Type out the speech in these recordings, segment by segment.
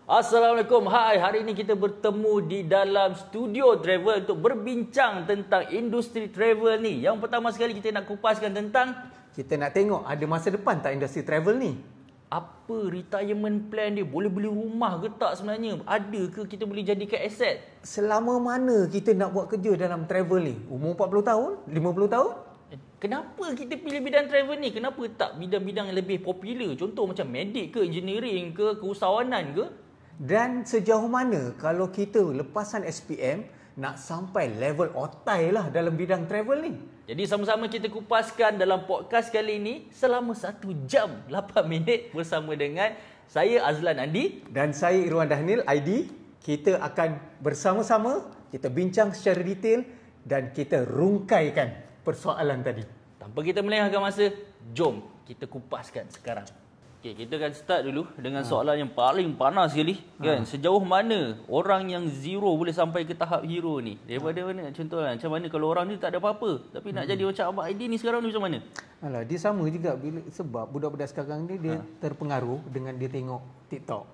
Assalamualaikum. Hai, hari ini kita bertemu di dalam studio travel untuk berbincang tentang industri travel ni. Yang pertama sekali kita nak kupaskan tentang Kita nak tengok ada masa depan tak industri travel ni? apa retirement plan dia, boleh beli rumah ke tak sebenarnya? Ada ke kita boleh jadikan aset? Selama mana kita nak buat kerja dalam travel ni? Umur 40 tahun? 50 tahun? Kenapa kita pilih bidang travel ni? Kenapa tak bidang-bidang yang lebih popular? Contoh macam medik ke, engineering ke, keusahawanan ke? Dan sejauh mana kalau kita lepasan SPM nak sampai level otai lah dalam bidang travel ni? Jadi sama-sama kita kupaskan dalam podcast kali ini selama 1 jam 8 minit bersama dengan saya Azlan Andi Dan saya Irwan Dahnil, ID. Kita akan bersama-sama, kita bincang secara detail dan kita rungkaikan persoalan tadi. Tanpa kita melengahkan masa, jom kita kupaskan sekarang. Okey, kita akan start dulu dengan soalan yang paling panas sekali, kan? Sejauh mana orang yang zero boleh sampai ke tahap hero ni? Daripada mana? Contohnya macam mana kalau orang ni tak ada apa-apa tapi nak jadi macam Abang Aidil ni sekarang ni macam mana? Alah, dia sama juga sebab budak-budak sekarang ni dia terpengaruh dengan dia tengok TikTok.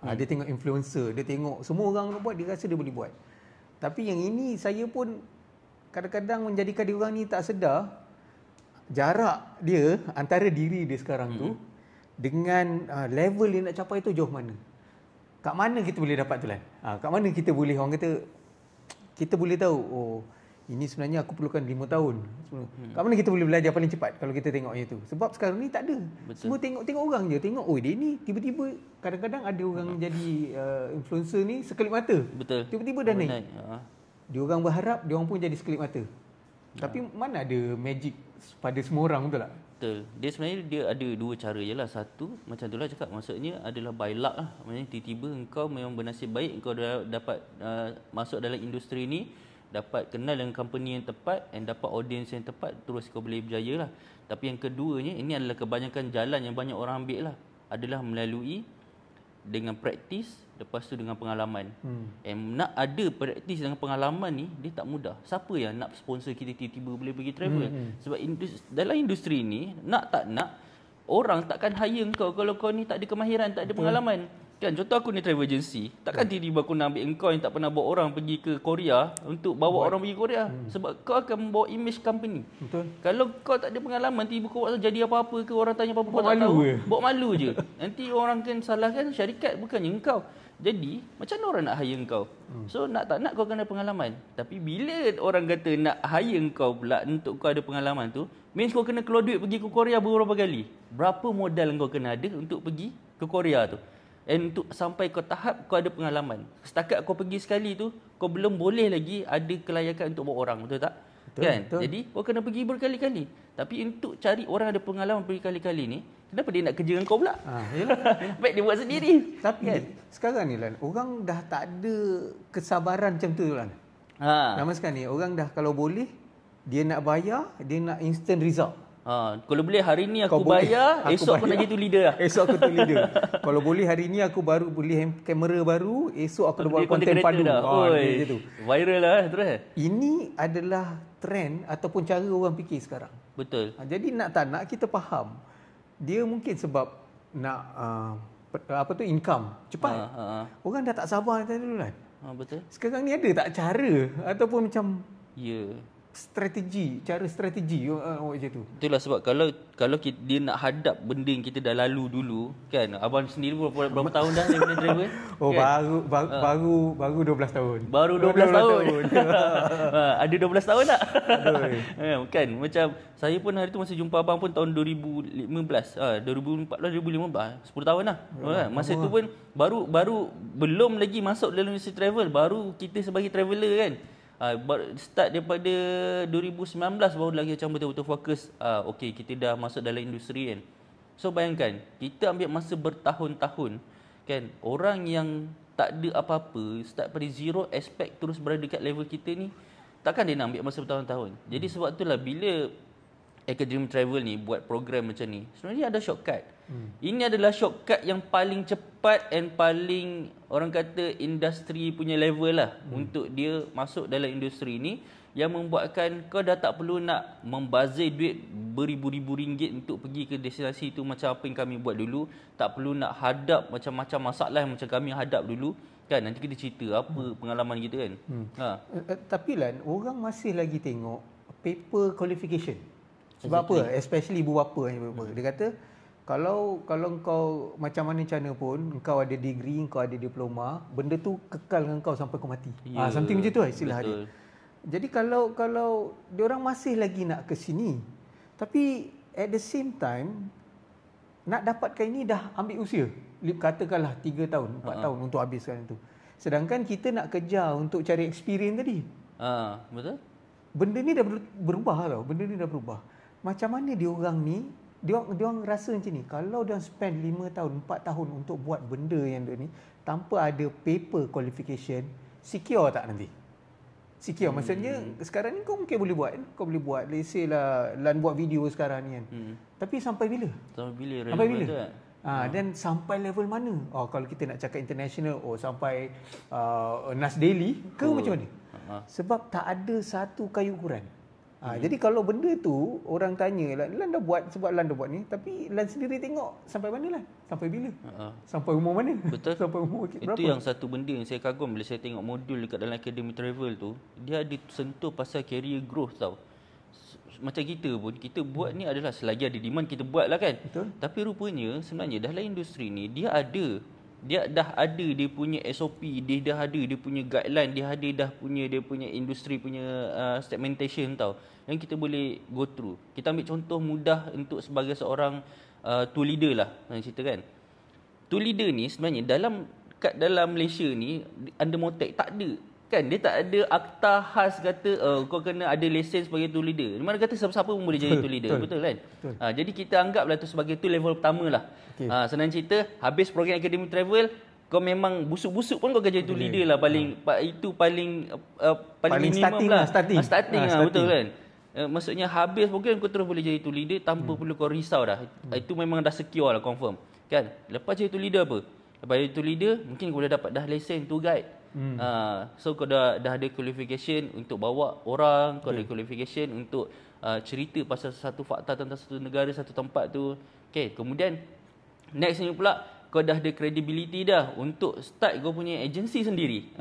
Dia tengok influencer, dia tengok semua orang nak buat, dia rasa dia boleh buat. Tapi yang ini saya pun kadang-kadang menjadikan dia orang ni tak sedar jarak dia antara diri dia sekarang tu dengan level dia nak capai tu jauh mana. Kat mana kita boleh dapat tu, Lan? Kat mana kita boleh, orang kata kita boleh tahu, oh ini sebenarnya aku perlukan 5 tahun. Kat mana kita boleh belajar paling cepat kalau kita tengok itu? Sebab sekarang ni tak ada. Betul. Semua tengok orang je. Tengok, oh dia ni tiba-tiba kadang-kadang ada orang jadi influencer ni sekelip mata. Betul. Tiba-tiba dah naik. Dia orang berharap dia orang pun jadi sekelip mata. Tapi mana ada magic pada semua orang, betul tak? Betul. Dia sebenarnya dia ada dua cara je lah. Satu, macam tu lah cakap, maksudnya adalah by luck lah. Maksudnya tiba-tiba engkau memang bernasib baik, engkau dapat masuk dalam industri ni, dapat kenal dengan company yang tepat and dapat audience yang tepat, terus kau boleh berjaya lah. Tapi yang keduanya, ini adalah kebanyakan jalan yang banyak orang ambil lah, adalah melalui dengan praktis, lepas tu dengan pengalaman. Nak ada praktis dengan pengalaman ni, dia tak mudah. Siapa yang nak sponsor kita tiba-tiba boleh pergi travel? Sebab dalam industri ni, nak tak nak, orang takkan hire kau kalau kau ni tak ada kemahiran, tak ada pengalaman. Kan, contoh aku ni travel agency, takkan tiba-tiba aku nak ambil engkau yang tak pernah bawa orang pergi ke Korea untuk bawa orang pergi Korea. Sebab kau akan membawa image company. Betul. Kalau kau tak ada pengalaman, tiba kau jadi apa-apa ke, orang tanya apa-apa, kau tak malu tahu, je. bawa malu je. Nanti orang kan salahkan syarikat, bukannya engkau. Jadi, macam mana orang nak hire engkau? So, nak tak nak kau kena pengalaman. Tapi bila orang kata nak hire engkau pula untuk kau ada pengalaman tu, means kau kena keluar duit pergi ke Korea beberapa kali. Berapa modal kau kena ada untuk pergi ke Korea tu? And untuk sampai kau tahap kau ada pengalaman. Setakat kau pergi sekali tu, kau belum boleh lagi ada kelayakan untuk bawa orang, betul tak? Betul, Kan? betul. Jadi kau kena pergi berkali-kali. Tapi untuk cari orang ada pengalaman berkali-kali ni, kenapa dia nak kerja dengan kau pula? Yelah. Baik dia buat sendiri. Tapi kan? sekarang ni, Lan, orang dah tak ada kesabaran macam tu, Lan. Zaman sekarang ni orang dah kalau boleh dia nak bayar, dia nak instant result. Kalau boleh hari ni aku Kau boleh, bayar, aku esok aku nak bayar. jadi tu leader lah. Esok aku tu leader. Kalau boleh hari ni aku baru beli kamera baru, esok aku dah buat Dia konten content padu. creator dah. Oi, Macam tu. viral lah terus. Ini adalah trend ataupun cara orang fikir sekarang. Betul. Jadi nak tak nak kita faham. Dia mungkin sebab nak income cepat. Orang dah tak sabar tadi dulu, Lan. Betul. Sekarang ni ada tak cara ataupun macam Ya. cara strategi macam tu? Itulah sebab kalau dia nak hadap benda yang kita dah lalu dulu, kan? Abang sendiri berapa tahun dah daripada travel? Oh, kan? baru 12 tahun. Baru 12 tahun. Ada 12 tahun tak? Kan, macam saya pun hari tu masa jumpa abang pun tahun 2015, 2014, 10 tahun lah. Masa tu pun baru belum lagi masuk dalam industri travel, baru kita sebagai traveller kan. Start daripada 2019 baru lagi macam betul-betul fokus. Okey, kita dah masuk dalam industri kan. So bayangkan, kita ambil masa bertahun-tahun kan. Orang yang tak ada apa-apa, start pada zero, expect terus berada dekat level kita ni, takkan dia nak ambil masa bertahun-tahun. Jadi sebab itulah bila Academy Travel ni buat program macam ni, sebenarnya ada shortcut. Ini adalah shortcut yang paling cepat and paling orang kata industri punya level lah untuk dia masuk dalam industri ni yang membuatkan kau dah tak perlu nak membazir duit beribu-ribu ringgit untuk pergi ke destinasi itu macam apa yang kami buat dulu. Tak perlu nak hadap macam-macam masalah yang macam kami hadap dulu. Kan nanti kita cerita apa pengalaman kita kan. Tapi Lan, orang masih lagi tengok paper qualification. Sebab apa? Especially ibu bapa yang paper. Dia kata kalau kau macam mana pun, kau ada degree, kau ada diploma, benda tu kekal dengan kau sampai kau mati. Something macam tu lah istilah dia. Jadi kalau diorang masih lagi nak ke sini, tapi at the same time nak dapatkan ini dah ambil usia. Katakanlah 3 tahun, 4 tahun untuk habiskan itu. Sedangkan kita nak kejar untuk cari experience tadi. Betul? Benda ni dah berubah tau. Benda ni dah berubah. Macam mana diorang ni, diorang rasa macam ni. Kalau diorang spend 5 tahun, 4 tahun untuk buat benda yang ni tanpa ada paper qualification, secure tak nanti? Secure. Maksudnya sekarang ni kau mungkin boleh buat. Kau boleh buat. Let's say lah Lan buat video sekarang ni kan. Tapi sampai bila? Sampai bila? Dan sampai level mana? Kalau kita nak cakap international, sampai Nas Daily ke macam mana? Sebab tak ada satu kayu ukuran. Jadi kalau benda tu orang tanya, Lan dah buat sebab Lan dah buat ni, tapi Lan sendiri tengok sampai mana Lan? Sampai bila? Sampai umur mana? Betul. Sampai umur berapa? Itu yang satu benda yang saya kagum bila saya tengok modul dekat dalam Academy Travel tu, dia ada sentuh pasal career growth tau. Macam kita pun, kita buat ni adalah selagi ada demand kita buat lah kan. Betul. Tapi rupanya sebenarnya dalam industri ni dia dah ada dia punya SOP, dia dah ada dia punya guideline, dia punya industri punya segmentation tau, yang kita boleh go through. Kita ambil contoh mudah untuk sebagai seorang tour leader lah cerita kan. Tour leader ni sebenarnya kat dalam Malaysia ni under Motec tak ada kan, dia tak ada akta khas kata kau kena ada lesen sebagai tour leader. Di mana kata siapa-siapa pun boleh jadi tour leader. Betul kan? Jadi kita anggaplah tu sebagai tu level pertama lah. Senang cerita, habis program Academy Travel, kau memang busuk-busuk pun kau akan jadi tour leader lah. Paling minimum lah. Starting lah, betul kan? Maksudnya habis program kau terus boleh jadi tour leader tanpa perlu kau risau dah. Itu memang dah secure lah, confirm. Kan? Lepas jadi tour leader apa? Lepas jadi tour leader, mungkin kau boleh dapat dah lesen tour guide. So kau dah ada qualification untuk bawa orang, kau ada qualification untuk cerita pasal satu fakta tentang satu negara, satu tempat tu. Okay, kemudian next ni pula kau dah ada credibility dah untuk start kau punya agency sendiri.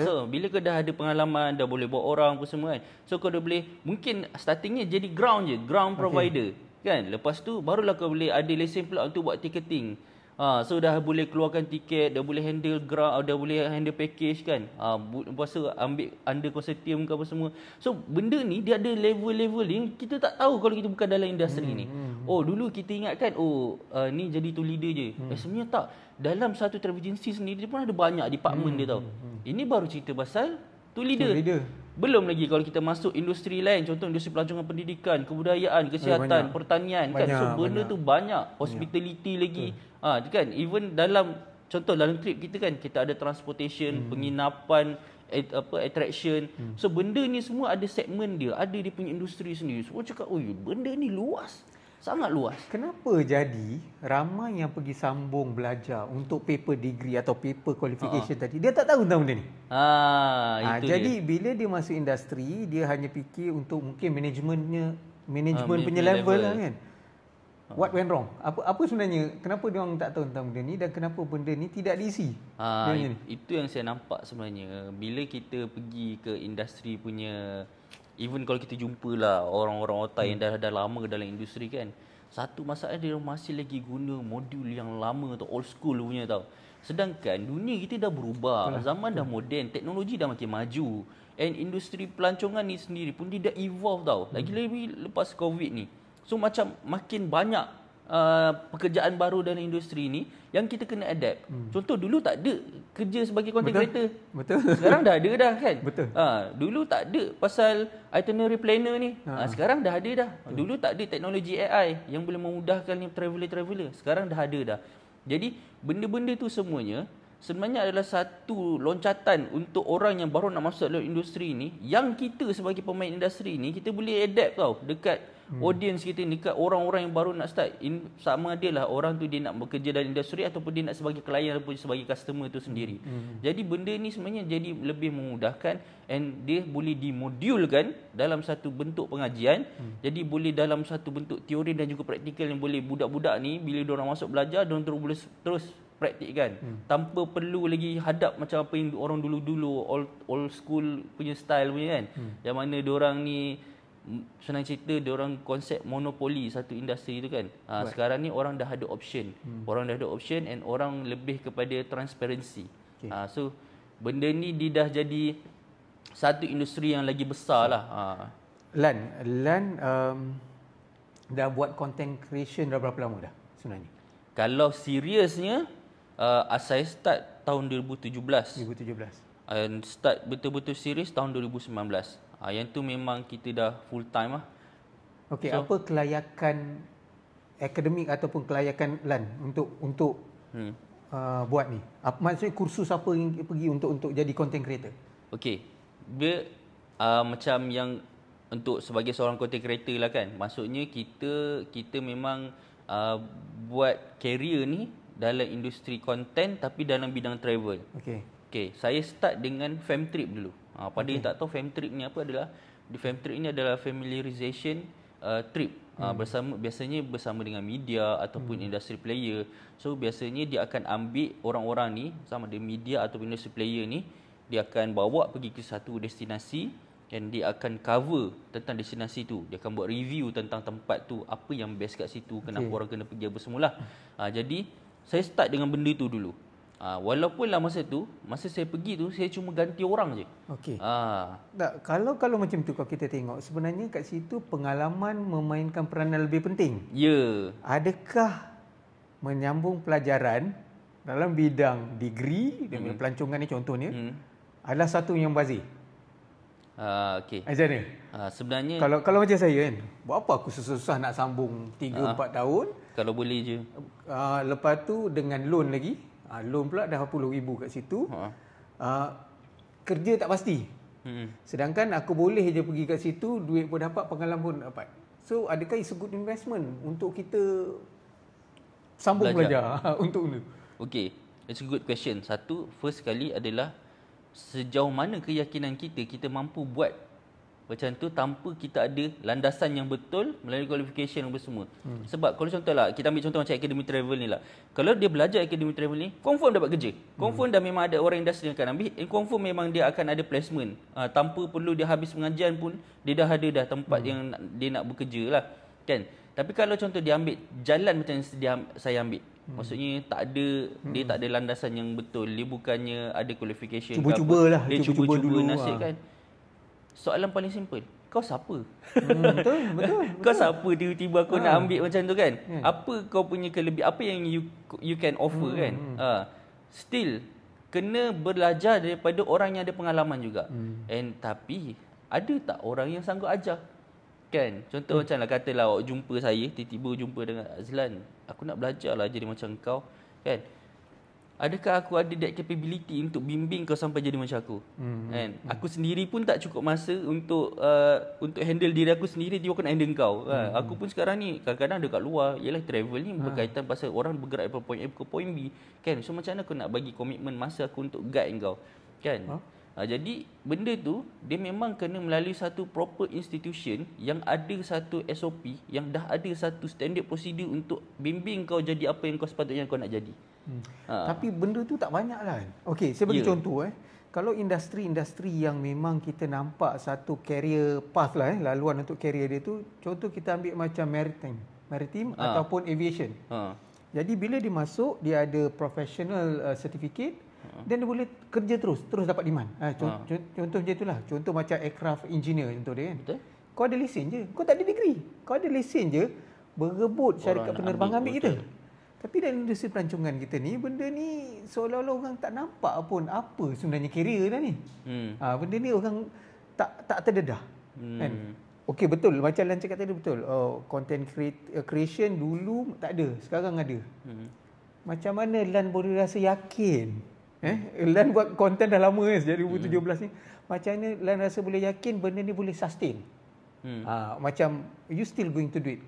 So bila kau dah ada pengalaman, dah boleh bawa orang apa semua kan, so kau dah boleh, mungkin startingnya jadi ground provider kan. Lepas tu barulah kau boleh ada lesen pula untuk buat ticketing. So dah boleh keluarkan tiket, dah boleh handle ground, dah boleh handle package kan. Lepas tu ambil under consortium ke apa semua. So benda ni dia ada level-level yang kita tak tahu kalau kita bukan dalam industri ni. Dulu kita ingatkan ni jadi tour leader je. Sebenarnya tak. Dalam satu travel agency sendiri dia pun ada banyak department dia tau. Ini baru cerita pasal tour leader. Belum lagi kalau kita masuk industri lain, contoh industri pelancongan pendidikan, kebudayaan, kesihatan, pertanian kan. So benda tu banyak. Hospitality lagi. Kan even dalam contoh dalam trip kita kan, kita ada transportation, penginapan, attraction. So benda ni semua ada segmen dia, ada dia punya industri sendiri. Semua cakap, benda ni luas. Sangat luas. Kenapa jadi ramai yang pergi sambung belajar untuk paper degree atau paper qualification tadi, dia tak tahu tentang benda ni. Itu jadi dia. Bila dia masuk industri, dia hanya fikir untuk mungkin management punya level lah kan. What went wrong? Apa sebenarnya, kenapa dia orang tak tahu tentang benda ni dan kenapa benda ni tidak diisi? Itu yang saya nampak sebenarnya. Bila kita pergi ke industri punya, even kalau kita jumpalah orang-orang otai yang dah lama dalam industri kan, satu masalah dia masih lagi guna modul yang lama atau old school punya tau. Sedangkan dunia kita dah berubah, zaman dah moden, teknologi dah makin maju, and industri pelancongan ni sendiri pun dia dah evolve tau. Lagi-lagi lepas COVID ni. So macam makin banyak pekerjaan baru dalam industri ni yang kita kena adapt. Contoh dulu tak ada kerja sebagai content creator. Betul. Sekarang dah ada dah kan. Betul. Dulu tak ada pasal itinerary planner ni. Sekarang dah ada dah. Dulu tak ada teknologi AI yang boleh memudahkan traveller-traveller. Sekarang dah ada dah. Jadi benda-benda tu semuanya sebenarnya adalah satu loncatan untuk orang yang baru nak masuk dalam industri ni, yang kita sebagai pemain industri ni kita boleh adapt tau dekat audience kita ni, dekat orang-orang yang baru nak start. Sama ada lah orang tu dia nak bekerja dalam industri ataupun dia nak sebagai klien ataupun sebagai customer tu sendiri. Jadi benda ni sebenarnya jadi lebih memudahkan, and dia boleh dimodulkan dalam satu bentuk pengajian. Jadi boleh dalam satu bentuk teori dan juga praktikal yang boleh budak-budak ni bila diorang masuk belajar, diorang boleh terus praktikkan tanpa perlu lagi hadap macam apa yang orang dulu-dulu old school punya style punya kan. Yang mana diorang ni senang cerita diorang konsep monopoli satu industri tu kan. Sekarang ni orang dah ada option. Orang dah ada option and orang lebih kepada transparency. So benda ni dia dah jadi satu industri yang lagi besar lah. Lan dah buat content creation dah berapa lama dah sebenarnya? Kalau seriusnya saya start tahun 2017. And start betul-betul serius tahun 2019. Yang tu memang kita dah full time lah. Okey, so, apa kelayakan akademik ataupun kelayakan Lan untuk buat ni? Maksudnya kursus apa yang pergi untuk jadi content creator? Okey. Dia macam yang untuk sebagai seorang content creator lah kan. Maksudnya kita memang buat career ni dalam industri content tapi dalam bidang travel. Okey, saya start dengan fam trip dulu. Pada yang tak tahu fam trip ni apa adalah, di fam trip ni adalah familiarization trip. Biasanya bersama dengan media ataupun industry player. So biasanya dia akan ambil orang-orang ni, sama ada media ataupun industry player ni, dia akan bawa pergi ke satu destinasi dan dia akan cover tentang destinasi tu. Dia akan buat review tentang tempat tu, apa yang best kat situ, kenapa orang kena pergi apa semualah. Jadi saya start dengan benda tu dulu. Walaupun lah masa saya pergi tu saya cuma ganti orang je. Okey. Tak, kalau macam tu kalau kita tengok sebenarnya kat situ pengalaman memainkan peranan lebih penting. Ya. Adakah menyambung pelajaran dalam bidang degree dan pelancongan ni contohnya adalah satu yang bazir? Okey. Macam mana? Sebenarnya kalau macam saya kan, buat apa aku susah-susah nak sambung 3-4 tahun kalau boleh je. Lepas tu dengan loan lagi. Loan pula dah RM10,000 kat situ. Kerja tak pasti. Sedangkan aku boleh je pergi kat situ, duit pun dapat, pengalaman pun dapat. So adakah it's a good investment untuk kita sambung belajar untuk ni? Okey, it's a good question. First kali adalah sejauh mana keyakinan kita mampu buat macam tu tanpa kita ada landasan yang betul melalui qualification apa semua. Sebab kalau contohlah, kita ambil contoh macam academy travel ni lah. Kalau dia belajar academy travel ni, confirm dapat kerja. Confirm dah memang ada orang industri yang akan ambil, confirm memang dia akan ada placement. Tanpa perlu dia habis pengajian pun, dia dah ada dah tempat yang dia nak bekerja lah. Kan? Tapi kalau contoh dia ambil jalan macam saya ambil, maksudnya dia tak ada landasan yang betul. Dia bukannya ada qualification. Cuba-cubalah. Dia cuba-cuba nasib kan. Soalan paling simple, kau siapa? Betul. Kau siapa tiba-tiba kau nak ambil macam tu kan? Apa kau punya kelebihan, apa yang you can offer kan? Still kena belajar daripada orang yang ada pengalaman juga. Tapi ada tak orang yang sanggup ajar? Kan? Contoh macam lah, katalah awak jumpa saya, tiba-tiba jumpa dengan Azlan, aku nak belajar lah jadi macam kau, kan? Adakah aku ada that capability untuk bimbing kau sampai jadi macam aku? Kan? Aku sendiri pun tak cukup masa untuk handle diri aku sendiri, tiba aku nak handle kau. Aku pun sekarang ni kadang-kadang dekat luar, ialah travel ni berkaitan pasal orang bergerak dari point A ke point B, kan? So macam mana aku nak bagi komitmen masa aku untuk guide kau, kan? Jadi benda tu dia memang kena melalui satu proper institution yang ada satu SOP, yang dah ada satu standard prosedur untuk bimbing kau jadi apa yang kau sepatutnya kau nak jadi. Tapi benda tu tak banyak lah. Okey, saya bagi contoh. Kalau industri-industri yang memang kita nampak satu career path lah, laluan untuk career dia tu, contoh kita ambil macam maritime ataupun aviation. Jadi bila dia masuk, dia ada professional certificate, dan dia boleh kerja terus dapat demand. Contoh macam itulah. Contoh macam aircraft engineer contoh dia kan. Betul. Kau ada lesen je, kau tak ada degree. Kau ada lesen je, berebut syarikat penerbangan ambil kita. Tapi dalam industri pelancongan kita ni, benda ni seolah-olah orang tak nampak pun apa sebenarnya career dah ni. Benda ni orang tak terdedah. Kan? Okey, betul. Macam Lan cakap tadi betul. Content creation dulu tak ada, sekarang ada. Macam mana Lan boleh rasa yakin Lan buat konten dah lama sejak 2017 ni. Macam mana Lan rasa boleh yakin benda ni boleh sustain? Macam you still going to do it.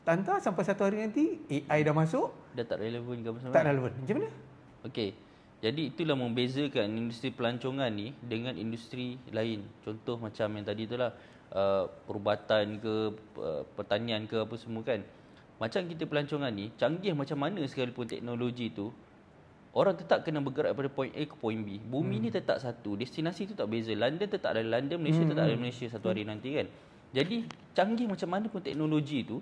Tantang sampai satu hari nanti AI dah masuk, dah tak relevan ke apa semua. tak relevan. Macam mana? Okey. Jadi itulah membezakan industri pelancongan ni dengan industri lain. Contoh macam yang tadi itulah perubatan ke pertanian ke apa semua kan. Macam kita pelancongan ni, canggih macam mana sekalipun teknologi tu, orang tetap kena bergerak daripada point A ke point B. Bumi ni tetap satu, destinasi tu tak beza. London tetap ada London, Malaysia tetap ada Malaysia satu hari nanti kan. Jadi canggih macam mana pun teknologi tu,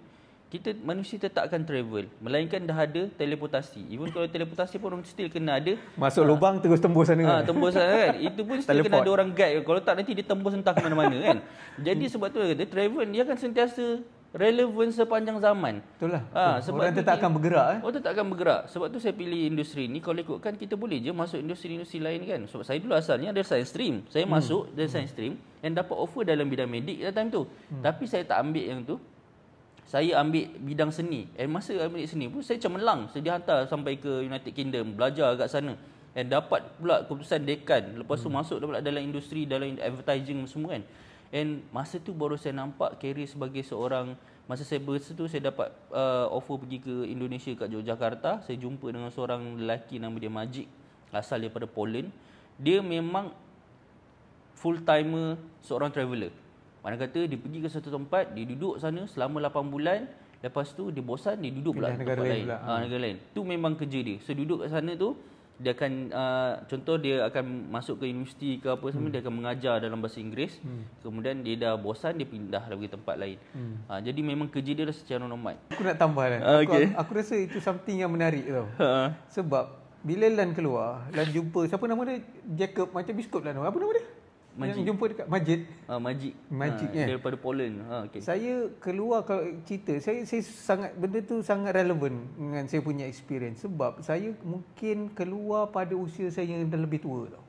kita manusia tetap akan travel, melainkan dah ada teleportasi. Even kalau teleportasi pun orang still kena ada Masuk lubang terus tembus sana. Tembus sana kan. Itu pun still kena ada orang guide. Kalau tak nanti dia tembus entah ke mana-mana kan. Jadi sebab tu dia kata travel dia akan sentiasa relevan sepanjang zaman. Betul lah. Sebab orang tetap akan bergerak. Orang tetap akan bergerak. Sebab tu saya pilih industri ni. Kalau ikutkan kita boleh je masuk industri-industri lain kan. Sebab saya dulu asalnya ada science stream. Saya masuk dari science stream and dapat offer dalam bidang medik pada time tu. Tapi saya tak ambil yang tu. Saya ambil bidang seni. Masa ambil seni pun saya cemerlang. Saya dihantar sampai ke United Kingdom, belajar kat sana. And dapat pula keputusan dekan. Lepas tu masuk pula dalam industri, dalam advertising semua kan. And masa tu baru saya nampak career sebagai seorang. Masa saya berasa tu saya dapat offer pergi ke Indonesia kat Yogyakarta. Saya jumpa dengan seorang lelaki nama dia Majid, asal daripada Poland. Dia memang full timer seorang traveller. Mana kata dia pergi ke satu tempat, dia duduk sana selama 8 bulan, lepas tu dia bosan, dia duduk pula ke tempat lain. Negara lain. Tu memang kerja dia. So duduk kat sana tu, dia akan contoh dia akan masuk ke universiti ke apa semua, dia akan mengajar dalam bahasa Inggeris. Kemudian dia dah bosan, dia pindah lagi tempat lain. Jadi memang kerja dia dah secara nomad. Aku nak tambah kan. Aku rasa itu something yang menarik tau. Sebab bila Lan keluar, Lan jumpa siapa nama dia? Jacob macam biskut lah nama. Apa nama dia? Majid. Yang jumpa dekat Majid. Majid kan. daripada Poland. Okay. Saya keluar kalau cerita, saya sangat benda tu sangat relevan dengan saya punya experience sebab saya mungkin keluar pada usia saya yang dah lebih tua tau.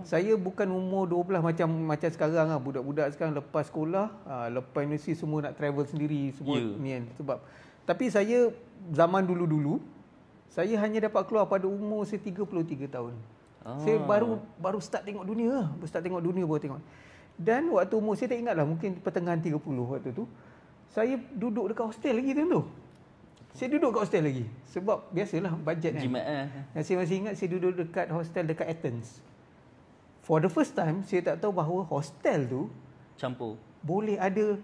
Saya bukan umur 12 macam sekarang lah. Budak-budak sekarang lepas sekolah, lepas universiti semua nak travel sendiri semua ni kan. Sebab tapi saya zaman dulu-dulu saya hanya dapat keluar pada umur saya 33 tahun. Saya baru start tengok dunia. Baru tengok. Dan waktu umur saya tak ingat lah, mungkin pertengahan 30 waktu tu. Saya duduk dekat hostel lagi tu. Saya duduk kat hostel lagi. Sebab biasalah bajet kan. Saya masih ingat saya duduk dekat hostel dekat Athens. For the first time, saya tak tahu bahawa hostel tu campur. Boleh ada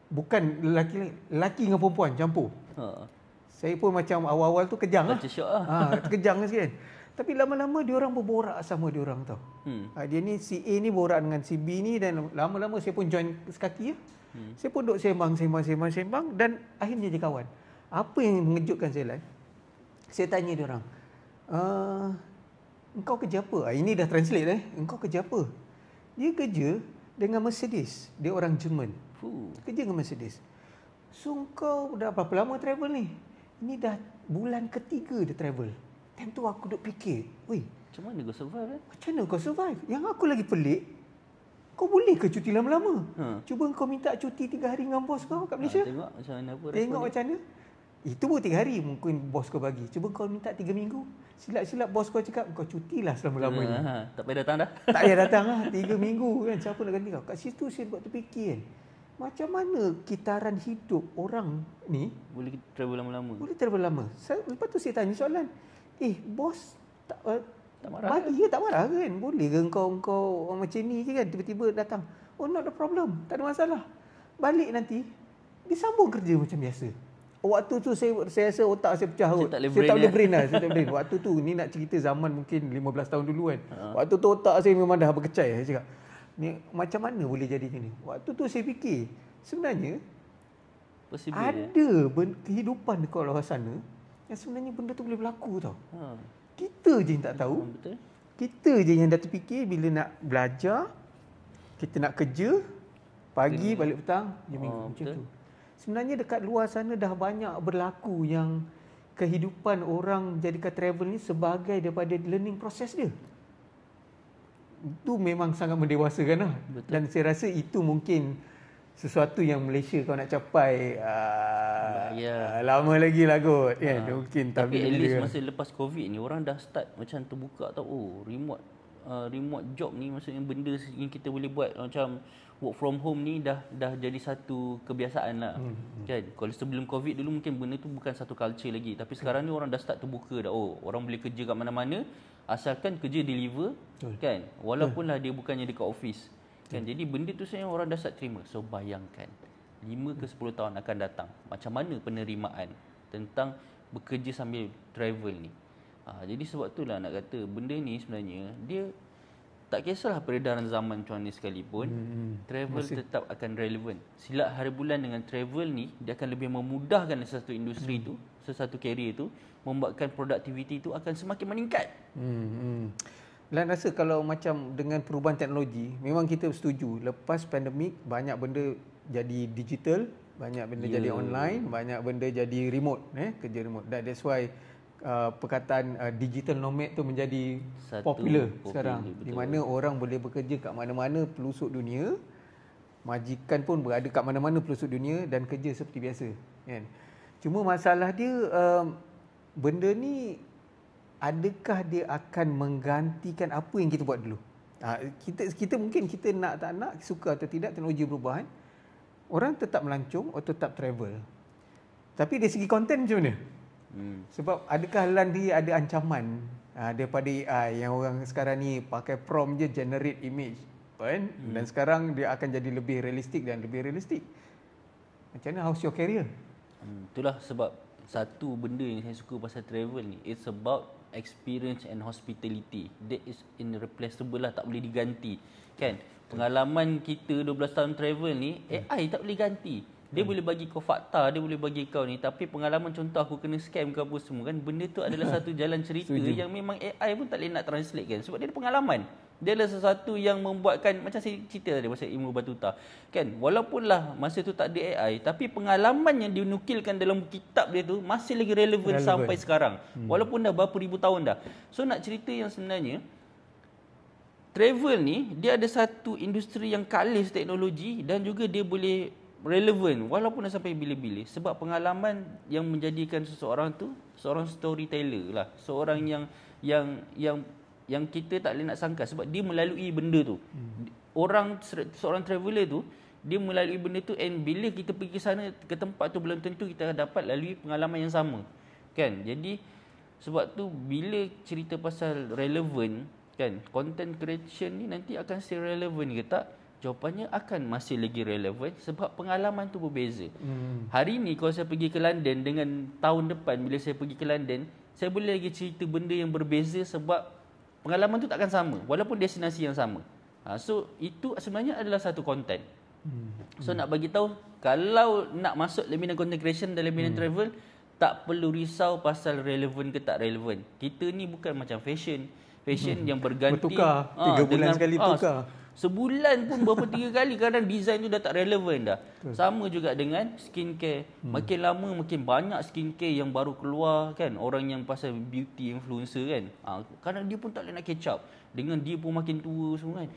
bukan lelaki dengan perempuan campur. Saya pun macam awal-awal tu kejang lah. Kejang lah sikit kan. Tapi lama-lama diorang berborak sama diorang tau. Dia ni si A ni borak dengan si B ni dan lama-lama saya pun join sekaki ya. Saya pun duduk sembang dan akhirnya jadi kawan. Apa yang mengejutkan saya lah? Saya tanya diorang, engkau kerja apa? Ini dah translate Engkau kerja apa? Dia kerja dengan Mercedes. Dia orang Jerman. Kerja dengan Mercedes. So engkau dah berapa lama travel ni? Ini dah bulan ketiga dia travel. Time tu aku duk fikir, macam mana kau survive Macam mana kau survive? Yang aku lagi pelik, kau boleh ke cuti lama-lama? Cuba kau minta cuti 3 hari dengan bos kau kat Malaysia. Tengok macam mana apa Tengok macam mana. Itu pun 3 hari mungkin bos kau bagi. Cuba kau minta 3 minggu. Silap-silap bos kau cakap kau cutilah selama-lamanya. Tak payah datang dah. Tak payah datang lah. 3 minggu kan. Siapa nak ganti kau? Kat situ saya buat terfikir kan. Macam mana kitaran hidup orang ni boleh travel lama-lama. Lepas tu saya tanya soalan. Bos tak marah bagi ke tak marah kan? Boleh ke kau macam ni je kan tiba-tiba datang. Oh, not the problem. Tak ada masalah. Balik nanti disambung kerja macam biasa. Waktu tu saya rasa otak saya pecah kot. Saya tak boleh brain lah. Waktu tu ni nak cerita zaman mungkin 15 tahun dulu kan. Waktu tu otak saya memang dah berkecai. Saya cakap, ni macam mana boleh jadi macam ni? Waktu tu saya fikir, sebenarnya ada kehidupan dekat luar sana yang sebenarnya benda tu boleh berlaku tau. Kita je yang tak tahu. Betul. Kita je yang dah terfikir bila nak belajar, kita nak kerja, pagi balik petang, minggu macam tu. Sebenarnya dekat luar sana dah banyak berlaku yang kehidupan orang jadikan travel ni sebagai daripada learning proses dia. Itu memang sangat mendewasakan lah. Dan saya rasa itu mungkin sesuatu yang Malaysia kau nak capai Ya. lama lagi lah kot kan. Mungkin Tapi at least juga. masa lepas COVID ni orang dah start macam terbuka tau. Oh, remote job ni maksudnya benda yang kita boleh buat macam work from home ni dah jadi satu kebiasaan lah. Kan? Kalau sebelum COVID dulu mungkin benda tu bukan satu culture lagi. Tapi sekarang ni orang dah start terbuka dah. Oh, orang boleh kerja kat mana-mana asalkan kerja deliver. Kan? Walaupun lah dia bukannya dekat office. Kan? Jadi benda tu sebenarnya orang dah start terima. So bayangkan 5 ke 10 tahun akan datang, macam mana penerimaan tentang bekerja sambil travel ni. Jadi sebab itulah nak kata benda ni sebenarnya dia tak kisahlah peredaran zaman macam mana sekalipun, travel tetap akan relevan. Silat hari bulan dengan travel ni dia akan lebih memudahkan sesuatu industri tu, sesuatu career tu, membuatkan produktiviti tu akan semakin meningkat. Dan rasa kalau macam dengan perubahan teknologi, memang kita setuju lepas pandemik banyak benda jadi digital, banyak benda jadi online, banyak benda jadi remote, kerja remote. That's why perkataan digital nomad tu menjadi popular sekarang, di mana orang boleh bekerja kat mana-mana pelosok dunia, majikan pun berada kat mana-mana pelosok dunia dan kerja seperti biasa, kan. Cuma masalah dia benda ni adakah dia akan menggantikan apa yang kita buat dulu? Kita mungkin kita nak tak nak, suka atau tidak, teknologi berubah, orang tetap melancong atau tetap travel. Tapi dari segi konten macam mana? Sebab adakah nanti ada ancaman daripada AI yang orang sekarang ni pakai prompt je generate image, kan? Dan sekarang dia akan jadi lebih realistik dan lebih realistik. Macam mana, how's your career? Itulah sebab satu benda yang saya suka pasal travel ni, it's about experience and hospitality. That is irreplaceable lah, tak boleh diganti, kan? Pengalaman kita 12 tahun travel ni AI tak boleh ganti. Dia boleh bagi kau fakta, dia boleh bagi kau ni, tapi pengalaman contoh aku kena scam ke apa semua kan, benda tu adalah satu jalan cerita yang memang AI pun tak boleh nak translate kan, sebab dia ada pengalaman. Dia adalah sesuatu yang membuatkan, macam saya cerita tadi pasal ilmu batuta kan, walaupunlah masa tu tak ada AI, tapi pengalaman yang dinukilkan dalam kitab dia tu masih lagi relevan sampai sekarang, walaupun dah berapa ribu tahun dah. So nak cerita yang sebenarnya travel ni dia ada satu industri yang kalis teknologi dan juga dia boleh relevan walaupun dah sampai bila-bila, sebab pengalaman yang menjadikan seseorang tu seorang storyteller lah, seorang yang kita tak boleh nak sangka sebab dia melalui benda tu. Seorang traveller tu dia melalui benda tu, and bila kita pergi ke sana ke tempat tu belum tentu kita akan dapat lalui pengalaman yang sama, kan. Jadi sebab tu bila cerita pasal relevan, kan, content creation ni nanti akan stay relevan ke tak? Jawapannya akan masih lagi relevan sebab pengalaman tu berbeza. Hari ni kalau saya pergi ke London dengan tahun depan bila saya pergi ke London, saya boleh lagi cerita benda yang berbeza sebab pengalaman tu takkan sama walaupun destinasi yang sama. So itu sebenarnya adalah satu content. So nak bagi tahu, kalau nak masuk dalam bidang content creation dalam bidang travel, tak perlu risau pasal relevan ke tak relevan. Kita ni bukan macam fashion yang berganti, bertukar 3 bulan sekali tukar. Sebulan pun berapa 3 kali, kadang design tu dah tak relevan dah. Sama juga dengan skincare. Makin lama makin banyak skincare yang baru keluar, kan. Orang yang pasal beauty influencer kan, kadang dia pun tak boleh nak catch up dengan dia pun makin tua semua kan.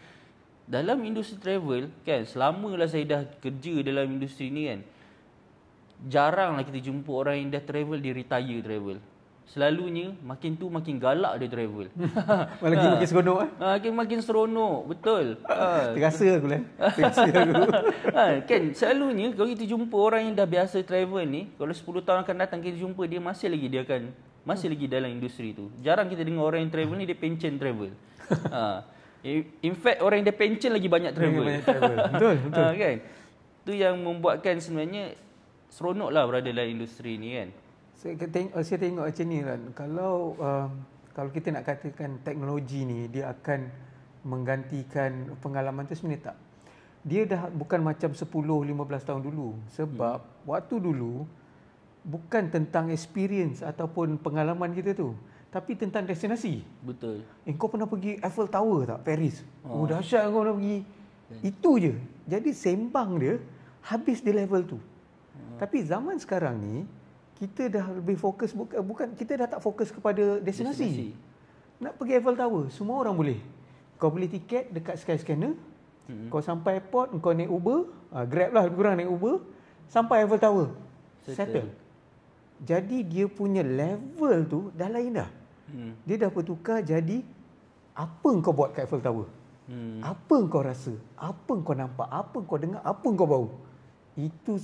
Dalam industri travel kan, selamalah saya dah kerja dalam industri ni kan, jaranglah kita jumpa orang yang dah travel dia retire travel. Selalunya makin tu makin galak dia travel. Makin seronok makin seronok, betul. Terasa aku lah. Kan selalunya kalau kita jumpa orang yang dah biasa travel ni, kalau 10 tahun akan datang kita jumpa dia masih lagi dalam industri tu. Jarang kita dengar orang yang travel ni dia pension travel. In fact orang yang dia pension lagi banyak travel. Betul. Kan? Tu yang membuatkan sebenarnya seronoklah berada dalam industri ni kan. Saya tengok macam ni kan, kalau kita nak katakan teknologi ni dia akan menggantikan pengalaman tu, sebenarnya tak. Dia dah bukan macam 10-15 tahun dulu. Sebab waktu dulu bukan tentang experience ataupun pengalaman kita tu, tapi tentang destinasi. Betul. Kau pernah pergi Eiffel Tower tak, Paris? Oh dahsyat kau pernah pergi. Itu je. Jadi sembang dia habis di level tu. Tapi zaman sekarang ni kita dah lebih fokus, bukan kita dah tak fokus kepada destinasi. Nak pergi Eiffel Tower semua orang boleh. Kau beli tiket dekat Skyscanner, Kau sampai airport, kau naik Uber, Grab lah lebih kurang naik Uber, sampai Eiffel Tower. Settle. Jadi dia punya level tu dah lain dah. Dia dah bertukar jadi apa kau buat kat Eiffel Tower. Apa kau rasa, apa kau nampak, apa kau dengar, apa kau bau. Itu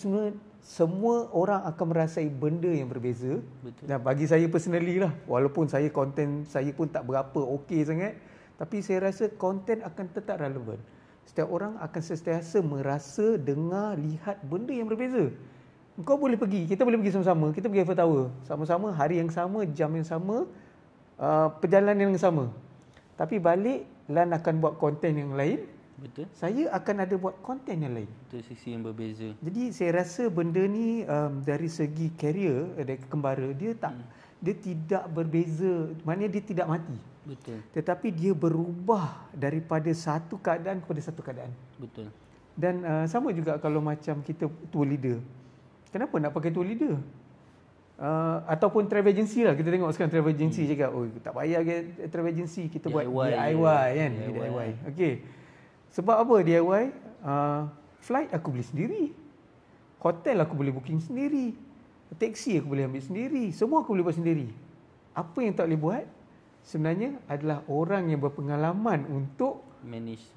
semua orang akan merasai benda yang berbeza. Betul. Dan bagi saya personally lah, walaupun saya konten saya pun tak berapa okey sangat, tapi saya rasa konten akan tetap relevan. Setiap orang akan sentiasa merasa, dengar, lihat benda yang berbeza. Kau boleh pergi, kita boleh pergi sama-sama, kita pergi Eiffel Tower, sama-sama, hari yang sama, jam yang sama, perjalanan yang sama. Tapi balik, Lan akan buat konten yang lain. Betul. Saya akan ada buat konten yang lain. Itu sisi yang berbeza. Jadi saya rasa benda ni dari segi career, dari kembara, dia tidak berbeza, maknanya dia tidak mati. Betul. Tetapi dia berubah daripada satu keadaan kepada satu keadaan. Betul. Dan sama juga kalau macam kita tour leader. Kenapa nak pakai tour leader? Ataupun travel agency lah. Kita tengok sekarang travel agency cakap, oh tak payah travel agency, kita buat DIY kan. DIY. Okey. Sebab apa DIY? Flight aku beli sendiri. Hotel aku boleh booking sendiri. Taxi aku boleh ambil sendiri. Semua aku boleh buat sendiri. Apa yang tak boleh buat? Sebenarnya adalah orang yang berpengalaman untuk manage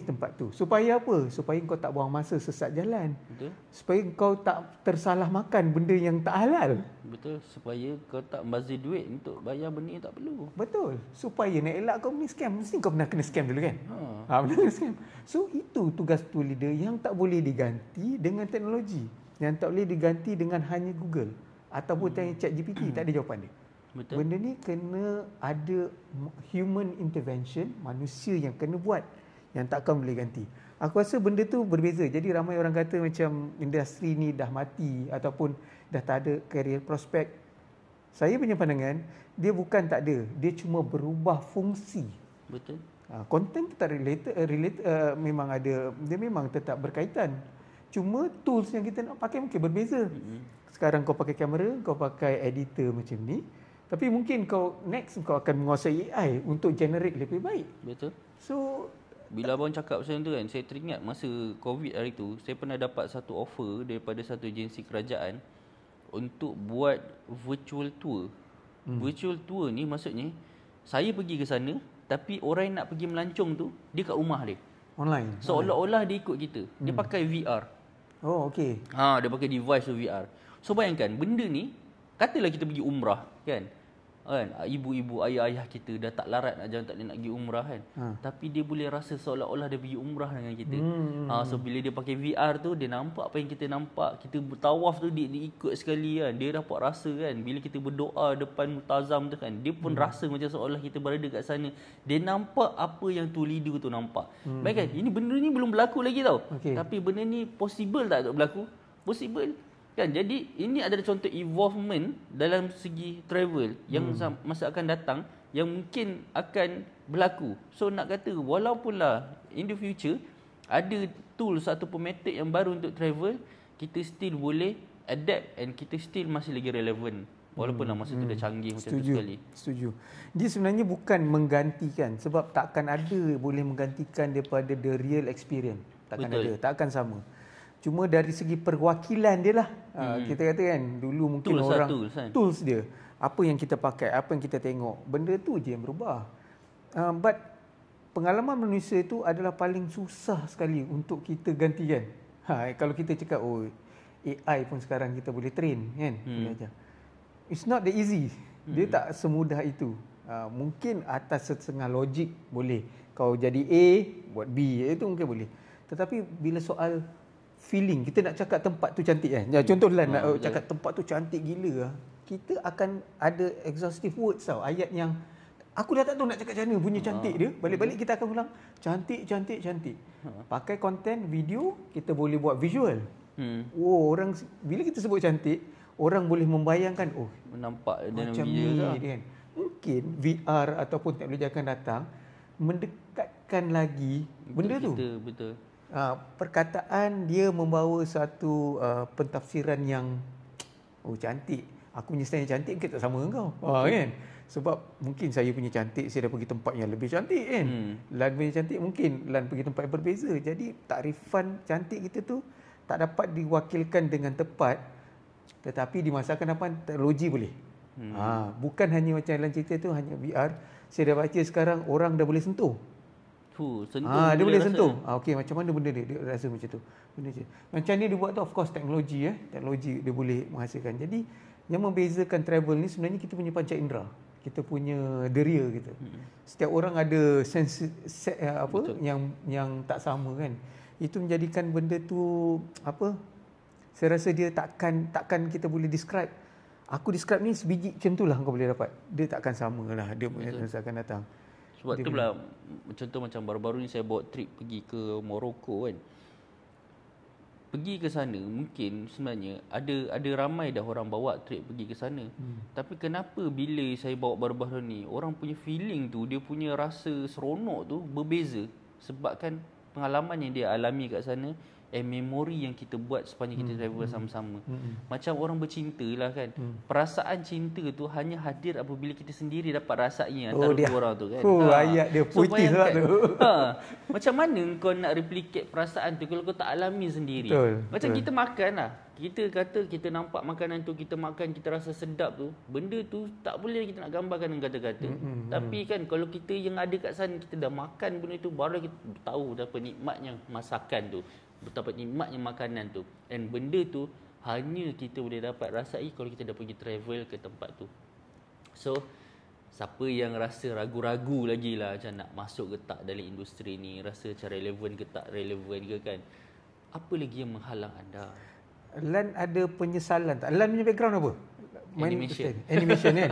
tempat tu. Supaya apa? Supaya kau tak buang masa sesat jalan. Betul. Supaya kau tak tersalah makan benda yang tak halal. Betul. Supaya kau tak membazir duit untuk bayar benda yang tak perlu. Betul. Supaya nak elak kau punya scam. Mesti kau pernah kena scam dulu kan? Pernah kena scam. So itu tugas tour leader yang tak boleh diganti dengan teknologi. Yang tak boleh diganti dengan hanya Google. Ataupun tanya ChatGPT. Tak ada jawapan dia. Betul. Benda ni kena ada human intervention, manusia yang kena buat, yang takkan boleh ganti. Aku rasa benda tu berbeza. Jadi ramai orang kata macam industri ni dah mati ataupun dah tak ada career prospect. Saya punya pandangan, dia bukan tak ada, dia cuma berubah fungsi. Betul. Content tetap related, memang ada, dia memang tetap berkaitan. Cuma tools yang kita nak pakai mungkin berbeza. Sekarang kau pakai kamera, kau pakai editor macam ni. Tapi mungkin kau akan menguasai AI untuk generate lebih baik. Betul. So bila abang cakap macam tu kan, saya teringat masa COVID hari tu, saya pernah dapat satu offer daripada satu agensi kerajaan untuk buat virtual tour. Virtual tour ni maksudnya saya pergi ke sana, tapi orang yang nak pergi melancong tu dia kat rumah dia. Online. Seolah-olah dia ikut kita. Dia pakai VR. Oh, okey. Dia pakai device tu VR. So bayangkan benda ni, katalah kita pergi umrah kan. Ibu-ibu, ayah-ayah kita dah tak larat nak jalan, tak boleh nak pergi umrah kan. Tapi dia boleh rasa seolah-olah dia pergi umrah dengan kita. So bila dia pakai VR tu, dia nampak apa yang kita nampak. Kita bertawaf tu dia ikut sekali kan. Dia dapat rasa kan. Bila kita berdoa depan multazam tu kan, dia pun rasa macam seolah kita berada kat sana. Dia nampak apa yang tu leader tu nampak. Baik kan, ini benda ni belum berlaku lagi tau. Tapi benda ni possible tak untuk berlaku? Possible. Kan, jadi ini adalah contoh evolvement dalam segi travel yang masa akan datang yang mungkin akan berlaku. So nak kata walaupunlah in the future ada tools ataupun method yang baru untuk travel, kita still boleh adapt and kita still masih lagi relevant walaupun masa tu dah canggih macam tu sekali. Setuju. Dia sebenarnya bukan menggantikan, sebab takkan ada boleh menggantikan daripada the real experience. Takkan ada, takkan sama. Cuma dari segi perwakilan dia lah. Kita kata kan, dulu mungkin tools orang tools dia. Apa yang kita pakai, apa yang kita tengok, benda tu je yang berubah. But pengalaman manusia itu adalah paling susah sekali untuk kita gantikan. Kalau kita cakap AI pun sekarang kita boleh train kan, boleh ajar. It's not that easy. Dia tak semudah itu. Mungkin atas setengah logik boleh. Kau jadi A buat B, itu mungkin boleh. Tetapi bila soal feeling, kita nak cakap tempat tu cantik kan. Contohlah nak cakap tempat tu cantik gila, kita akan ada exhaustive words tau. Ayat yang aku dah tak tahu nak cakap macam mana bunyi cantik dia. Balik-balik kita akan ulang cantik. Pakai konten video, kita boleh buat visual. Orang bila kita sebut cantik, orang boleh membayangkan nampak dalam macam video ni kan. Mungkin VR ataupun teknologi akan datang mendekatkan lagi benda tu. Betul. Perkataan dia membawa satu pentafsiran yang cantik. Aku punya style cantik mungkin tak sama dengan kau. Kan? Sebab mungkin saya punya cantik, saya dah pergi tempat yang lebih cantik kan. Lan punya cantik, mungkin Lan pergi tempat yang berbeza. Jadi takrifan cantik kita tu tak dapat diwakilkan dengan tepat. Tetapi dimasakkan apa? Teknologi boleh. Bukan hanya macam Lan cerita tu, hanya VR. Saya dah baca sekarang orang dah boleh sentuh. Dia boleh sentuh. Okey, macam mana benda dia rasa macam tu. Benda je. Macam ni dia buat tu, of course teknologi teknologi dia boleh menghasilkan. Jadi yang membezakan travel ni sebenarnya kita punya panca indera. Kita punya deria kita. Setiap orang ada yang tak sama kan. Itu menjadikan benda tu saya rasa dia takkan kita boleh describe. Aku describe ni sebiji macam tu lah kau boleh dapat. Dia takkan sama lah dia akan datang. Sebab tu lah contoh macam baru-baru ni saya bawa trip pergi ke Morocco kan. Pergi ke sana mungkin sebenarnya ada ramai dah orang bawa trip pergi ke sana. Tapi kenapa bila saya bawa baru-baru ni orang punya feeling tu, dia punya rasa seronok tu berbeza sebabkan pengalaman yang dia alami kat sana memori yang kita buat sepanjang kita travel sama-sama. Macam orang bercinta lah kan. Perasaan cinta tu hanya hadir apabila kita sendiri dapat rasanya antara dua orang tu kan. Ayat dia puitis lah tu. Macam mana kau nak replicate perasaan tu kalau kau tak alami sendiri? Macam kita makan lah. Kita kata kita nampak makanan tu, kita makan, kita rasa sedap tu. Benda tu tak boleh kita nak gambarkan dengan kata-kata. Tapi kan kalau kita yang ada kat sana, kita dah makan benda tu, baru kita tahu betapa nikmatnya masakan tu. Betapa nikmatnya makanan tu. Dan benda tu hanya kita boleh dapat rasai kalau kita dah pergi travel ke tempat tu. So siapa yang rasa ragu-ragu lagi lah macam nak masuk ke tak dalam industri ni, rasa macam relevan ke tak relevan ke kan, apa lagi yang menghalang anda? Lan ada penyesalan tak? Lan punya background apa? Animation kan.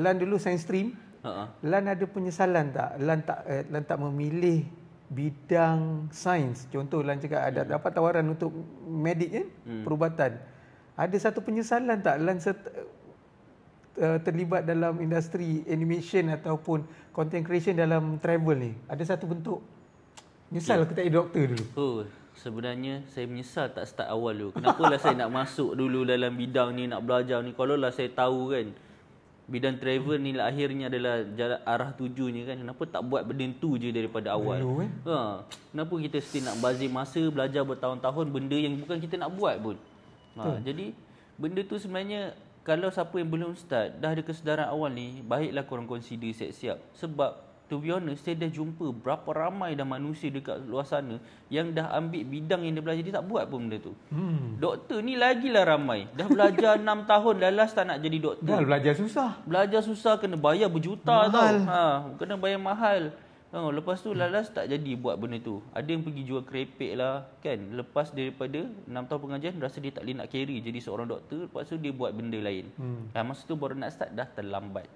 Lan dulu science stream. Lan ada penyesalan tak? Lan tak memilih bidang sains. Contoh Lan cakap ada dapat tawaran untuk medik kan, perubatan. Ada satu penyesalan tak Lan terlibat dalam industri animation ataupun content creation dalam travel ni? Ada satu bentuk menyesal ke tak jadi doktor dulu? Sebenarnya saya menyesal tak start awal dulu. Kenapalah saya nak masuk dulu dalam bidang ni, nak belajar ni. Kalau lah saya tahu kan bidang travel ni lah akhirnya adalah jalan arah tujunya kan, kenapa tak buat benda tu je daripada awal? Kenapa kita mesti nak bazir masa belajar bertahun-tahun benda yang bukan kita nak buat pun? Jadi benda tu sebenarnya kalau siapa yang belum start dah ada kesedaran awal ni, baiklah korang consider siap-siap. Sebab to be honest, saya dah jumpa berapa ramai dah manusia dekat luar sana yang dah ambil bidang yang dia belajar, dia tak buat pun benda tu. Doktor ni lagilah ramai. Dah belajar 6 tahun, dah last tak nak jadi doktor. Dah belajar susah. Belajar susah, kena bayar berjuta mahal tau. Kena bayar mahal. Lepas tu lalas tak jadi buat benda tu. Ada yang pergi jual kerepek lah kan. Lepas daripada 6 tahun pengajian, rasa dia tak boleh nak carry jadi seorang doktor. Lepas tu dia buat benda lain. Masa tu baru nak start dah terlambat.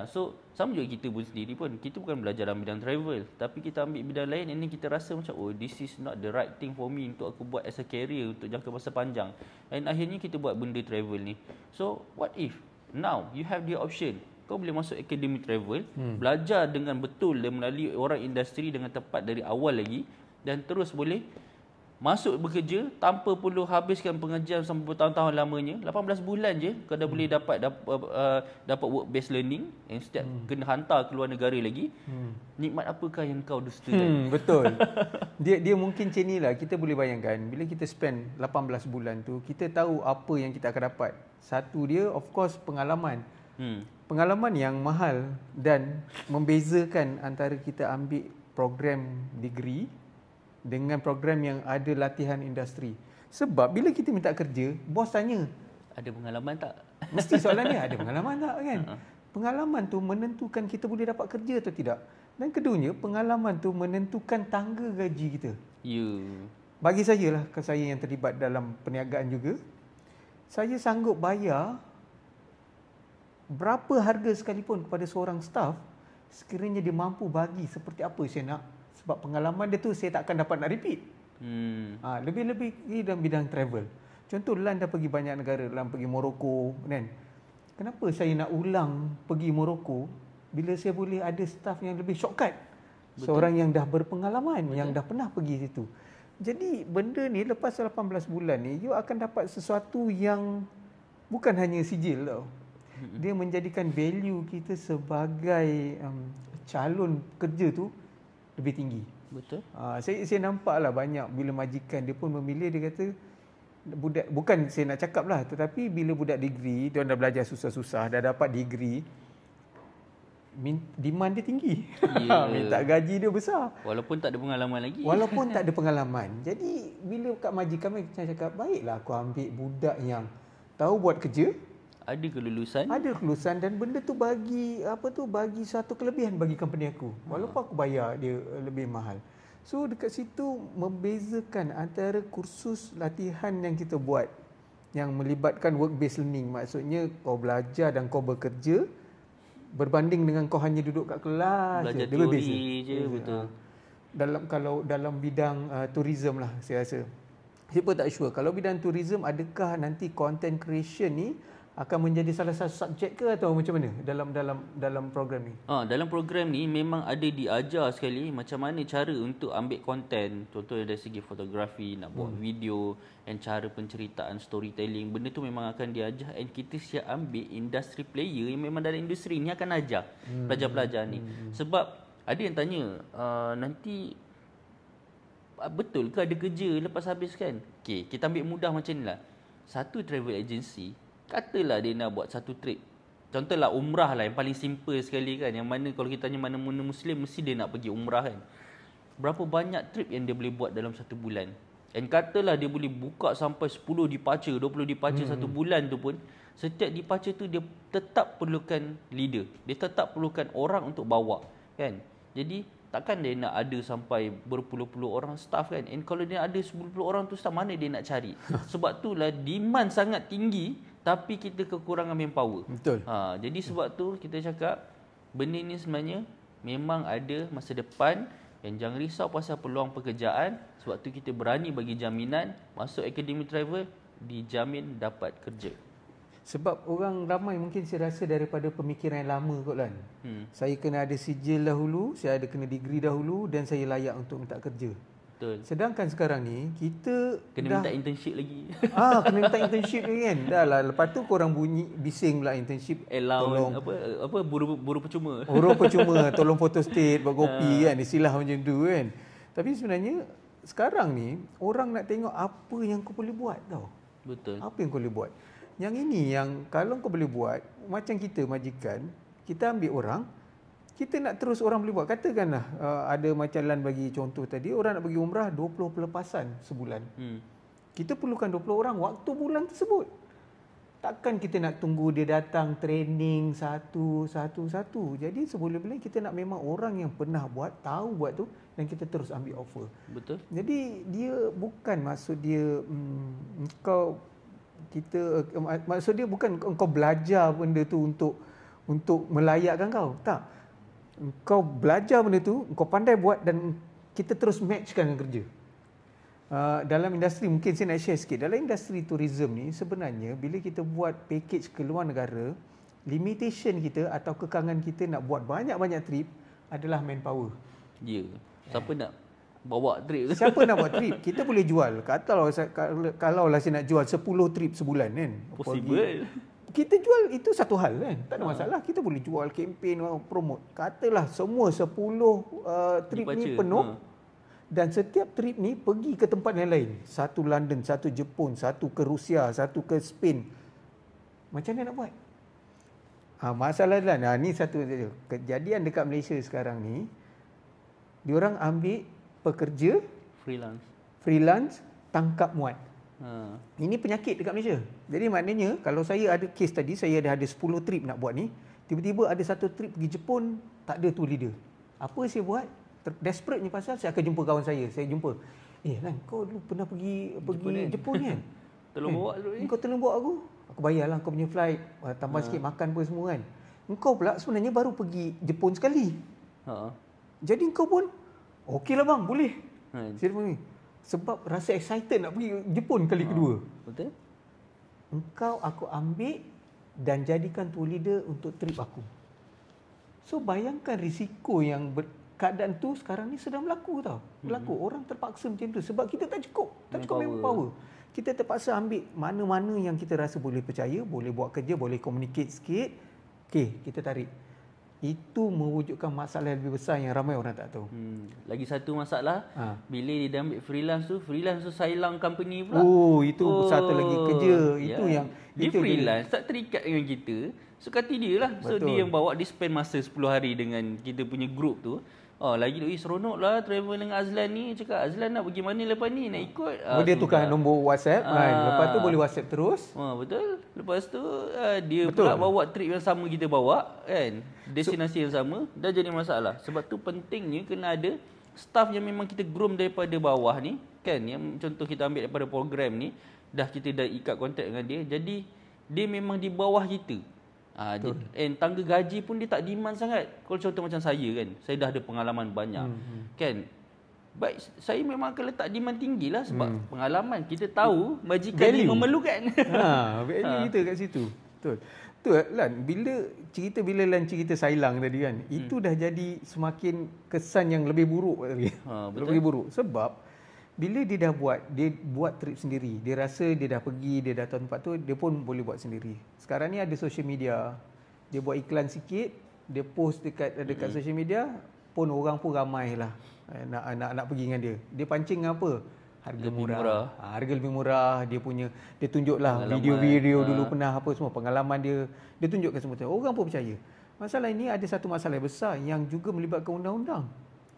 So sama juga kita pun sendiri pun. Kita bukan belajar dalam bidang travel, tapi kita ambil bidang lain, and then kita rasa macam this is not the right thing for me untuk aku buat as a career untuk jangka masa panjang. And akhirnya kita buat benda travel ni. So what if now you have the option, kau boleh masuk akademi travel, belajar dengan betul dan melalui orang industri dengan tepat dari awal lagi, dan terus boleh masuk bekerja tanpa perlu habiskan pengajian sampai bertahun-tahun lamanya. 18 bulan je kau dah boleh dapat work based learning, instead kena hantar ke luar negara lagi. Nikmat apakah yang kau dustakan? Betul. Dia mungkin macam ni lah. Kita boleh bayangkan bila kita spend 18 bulan tu, kita tahu apa yang kita akan dapat. Satu dia of course pengalaman. Pengalaman yang mahal dan membezakan antara kita ambil program degree dengan program yang ada latihan industri. Sebab bila kita minta kerja, bos tanya, ada pengalaman tak? Mesti soalan dia, ada pengalaman tak kan? Pengalaman tu menentukan kita boleh dapat kerja atau tidak. Dan keduanya, pengalaman tu menentukan tangga gaji kita. Bagi saya lah, saya yang terlibat dalam perniagaan juga, saya sanggup bayar berapa harga sekalipun kepada seorang staff sekiranya dia mampu bagi seperti apa saya nak. Sebab pengalaman dia tu saya tak akan dapat nak repeat. Lebih-lebih dalam bidang travel. Contoh Lan dah pergi banyak negara, Lan pergi Morocco kan. Kenapa saya nak ulang pergi Morocco bila saya boleh ada staff yang lebih shortcut? Betul. Seorang yang dah berpengalaman, betul, yang dah pernah pergi situ. Jadi benda ni lepas 18 bulan ni you akan dapat sesuatu yang bukan hanya sijil tau. dia menjadikan value kita sebagai calon kerja tu lebih tinggi. Betul. Saya nampaklah banyak bila majikan dia pun memilih, dia kata budak, bukan saya nak cakap lah, tetapi bila budak degree, dia dah belajar susah-susah, dah dapat degree, demand dia tinggi. Minta gaji dia besar. Walaupun tak ada pengalaman lagi. Walaupun tak ada pengalaman. Jadi bila kat majikan saya cakap, baiklah aku ambil budak yang tahu buat kerja, ada kelulusan. Ada kelulusan, dan benda tu bagi bagi satu kelebihan bagi company aku. Walaupun aku bayar dia lebih mahal. So dekat situ membezakan antara kursus latihan yang kita buat yang melibatkan work based learning. Maksudnya kau belajar dan kau bekerja, berbanding dengan kau hanya duduk kat kelas belajar je. teori je. Betul. Kalau dalam bidang tourism lah, saya rasa. Saya pun tak sure. Kalau bidang tourism, adakah nanti content creation ni akan menjadi salah satu subjek ke atau macam mana dalam program ni? Dalam program ni memang ada diajar sekali macam mana cara untuk ambil konten. Contohnya dari segi fotografi, nak buat video, dan cara penceritaan, storytelling. Benda tu memang akan diajar, and kita siap ambil industri player yang memang dalam industri ni akan ajar pelajar-pelajar ni. Sebab ada yang tanya, nanti betul ke ada kerja lepas habis kan? Okay, kita ambil mudah macam ni lah. Satu travel agency, katalah dia nak buat satu trip. Contohlah umrah lah yang paling simple sekali kan. Yang mana kalau kita tanya mana-mana Muslim, mesti dia nak pergi umrah kan. Berapa banyak trip yang dia boleh buat dalam satu bulan. And katalah dia boleh buka sampai 10 departure, 20 departure satu bulan tu pun. Setiap departure tu dia tetap perlukan leader. Dia tetap perlukan orang untuk bawa kan. Jadi takkan dia nak ada sampai berpuluh-puluh orang staff kan. And kalau dia ada 10 orang tu staff, mana dia nak cari? Sebab itulah demand sangat tinggi, tapi kita kekurangan manpower. Betul. Jadi sebab tu kita cakap benda ni sebenarnya memang ada masa depan, dan jangan risau pasal peluang pekerjaan. Sebab tu kita berani bagi jaminan masuk Academy Travel dijamin dapat kerja. Sebab orang ramai mungkin saya rasa daripada pemikiran yang lama kot kan. Saya kena ada sijil dahulu, saya ada kena degree dahulu, dan saya layak untuk minta kerja. Betul. Sedangkan sekarang ni kita kena minta internship lagi. Kena minta internship lagi kan. Dah lah, lepas tu korang bunyi bising pula internship. Tolong apa buru percuma. Buru percuma, tolong photo state, buat kopi kan, istilah macam tu kan. Tapi sebenarnya sekarang ni orang nak tengok apa yang kau boleh buat tau. Betul. Apa yang kau boleh buat. Yang ini yang kalau kau boleh buat, macam kita majikan, kita ambil orang, kita nak terus orang boleh buat. Katakanlah ada macam Lan bagi contoh tadi, orang nak pergi umrah 20 pelepasan sebulan. Kita perlukan 20 orang waktu bulan tersebut. Takkan kita nak tunggu dia datang training satu. Jadi seboleh-boleh kita nak memang orang yang pernah buat, tahu buat tu, dan kita terus ambil offer. Betul. Jadi dia bukan maksud dia maksud dia bukan kau belajar benda tu untuk melayakkan kau. Tak. Kau belajar benda tu, kau pandai buat, dan kita terus matchkan dengan kerja. Dalam industri, mungkin saya nak share sikit. Dalam industri tourism ni, sebenarnya bila kita buat package ke luar negara, limitation kita atau kekangan kita nak buat banyak-banyak trip adalah manpower. Ya. Siapa nak bawa trip? Siapa nak buat trip? Kita boleh jual. Kalau lah saya nak jual 10 trip sebulan kan. Possible. Kita jual itu satu hal kan. Tak ada masalah. Kita boleh jual kempen, promote. Katalah semua 10 trip ni penuh. Dan setiap trip ni pergi ke tempat yang lain. Satu London, satu Jepun, satu ke Rusia, satu ke Spain. Macam mana nak buat? Masalahnya ni satu kejadian dekat Malaysia sekarang ni. Diorang ambil pekerja freelance tangkap muat. Ini penyakit dekat Malaysia. Jadi maknanya kalau saya ada kes tadi, saya ada 10 trip nak buat ni, tiba-tiba ada satu trip pergi Jepun, tak ada tu leader. Apa saya buat? Desperate ni pasal saya akan jumpa kawan saya. Saya jumpa, Lan, kau dulu pernah pergi Jepun kan? Tolong bawa dulu ni. Kau tolong bawa aku. Aku bayarlah kau punya flight, tambah sikit makan apa semua kan. Engkau pula sebenarnya baru pergi Jepun sekali. Jadi engkau pun okeylah bang, boleh. Saya pergi. Sebab rasa excited nak pergi Jepun kali kedua. Betul. Engkau aku ambil dan jadikan tu leader untuk trip aku. So bayangkan risiko yang keadaan tu sekarang ni sedang berlaku tau. Berlaku. Orang terpaksa macam tu sebab kita tak cukup manpower. Kita terpaksa ambil mana-mana yang kita rasa boleh percaya, boleh buat kerja, boleh communicate sikit. Okey, kita tarik. Itu mewujudkan masalah lebih besar yang ramai orang tak tahu. Lagi satu masalah, bila dia dah ambil freelance tu silang company pula. Itu satu lagi kerja. Itu yang dia itu freelance tak terikat dengan kita. Suka hati dia lah. So dia yang bawa, dia spend masa 10 hari dengan kita punya group tu. Lagi seronok lah travel dengan Azlan ni. Cakap, Azlan nak pergi mana lepas ni? Nak ikut? Dia tukar nombor WhatsApp kan. Lepas tu boleh WhatsApp terus. Betul. Lepas tu dia pula bawa trip yang sama kita bawa kan. Destinasi yang sama. Dah jadi masalah. Sebab tu pentingnya kena ada staff yang memang kita groom daripada bawah ni kan. Yang contoh kita ambil daripada program ni, kita dah ikat kontak dengan dia. Jadi dia memang di bawah kita. Tangga gaji pun dia tak demand sangat. Kalau contoh macam saya kan, saya dah ada pengalaman banyak kan. Baik, saya memang akan letak demand tinggi lah. Sebab pengalaman, kita tahu majikan ni memerlukan. Value kita kat situ. Betul. Betul Lan, bila Lan cerita sailang tadi kan, itu dah jadi semakin kesan yang lebih buruk tadi. Lebih buruk. Sebab bila dia buat trip sendiri, dia rasa dia dah pergi, dia dah tahu tempat tu, dia pun boleh buat sendiri. Sekarang ni ada social media, dia buat iklan sikit, dia post dekat social media, pun orang pun ramai lah nak pergi dengan dia. Dia pancing apa? Harga murah. Harga lebih murah. Dia tunjuklah video-video dulu pernah apa semua, pengalaman dia tunjukkan semua. Orang pun percaya. Masalah ini ada satu masalah besar yang juga melibatkan undang-undang.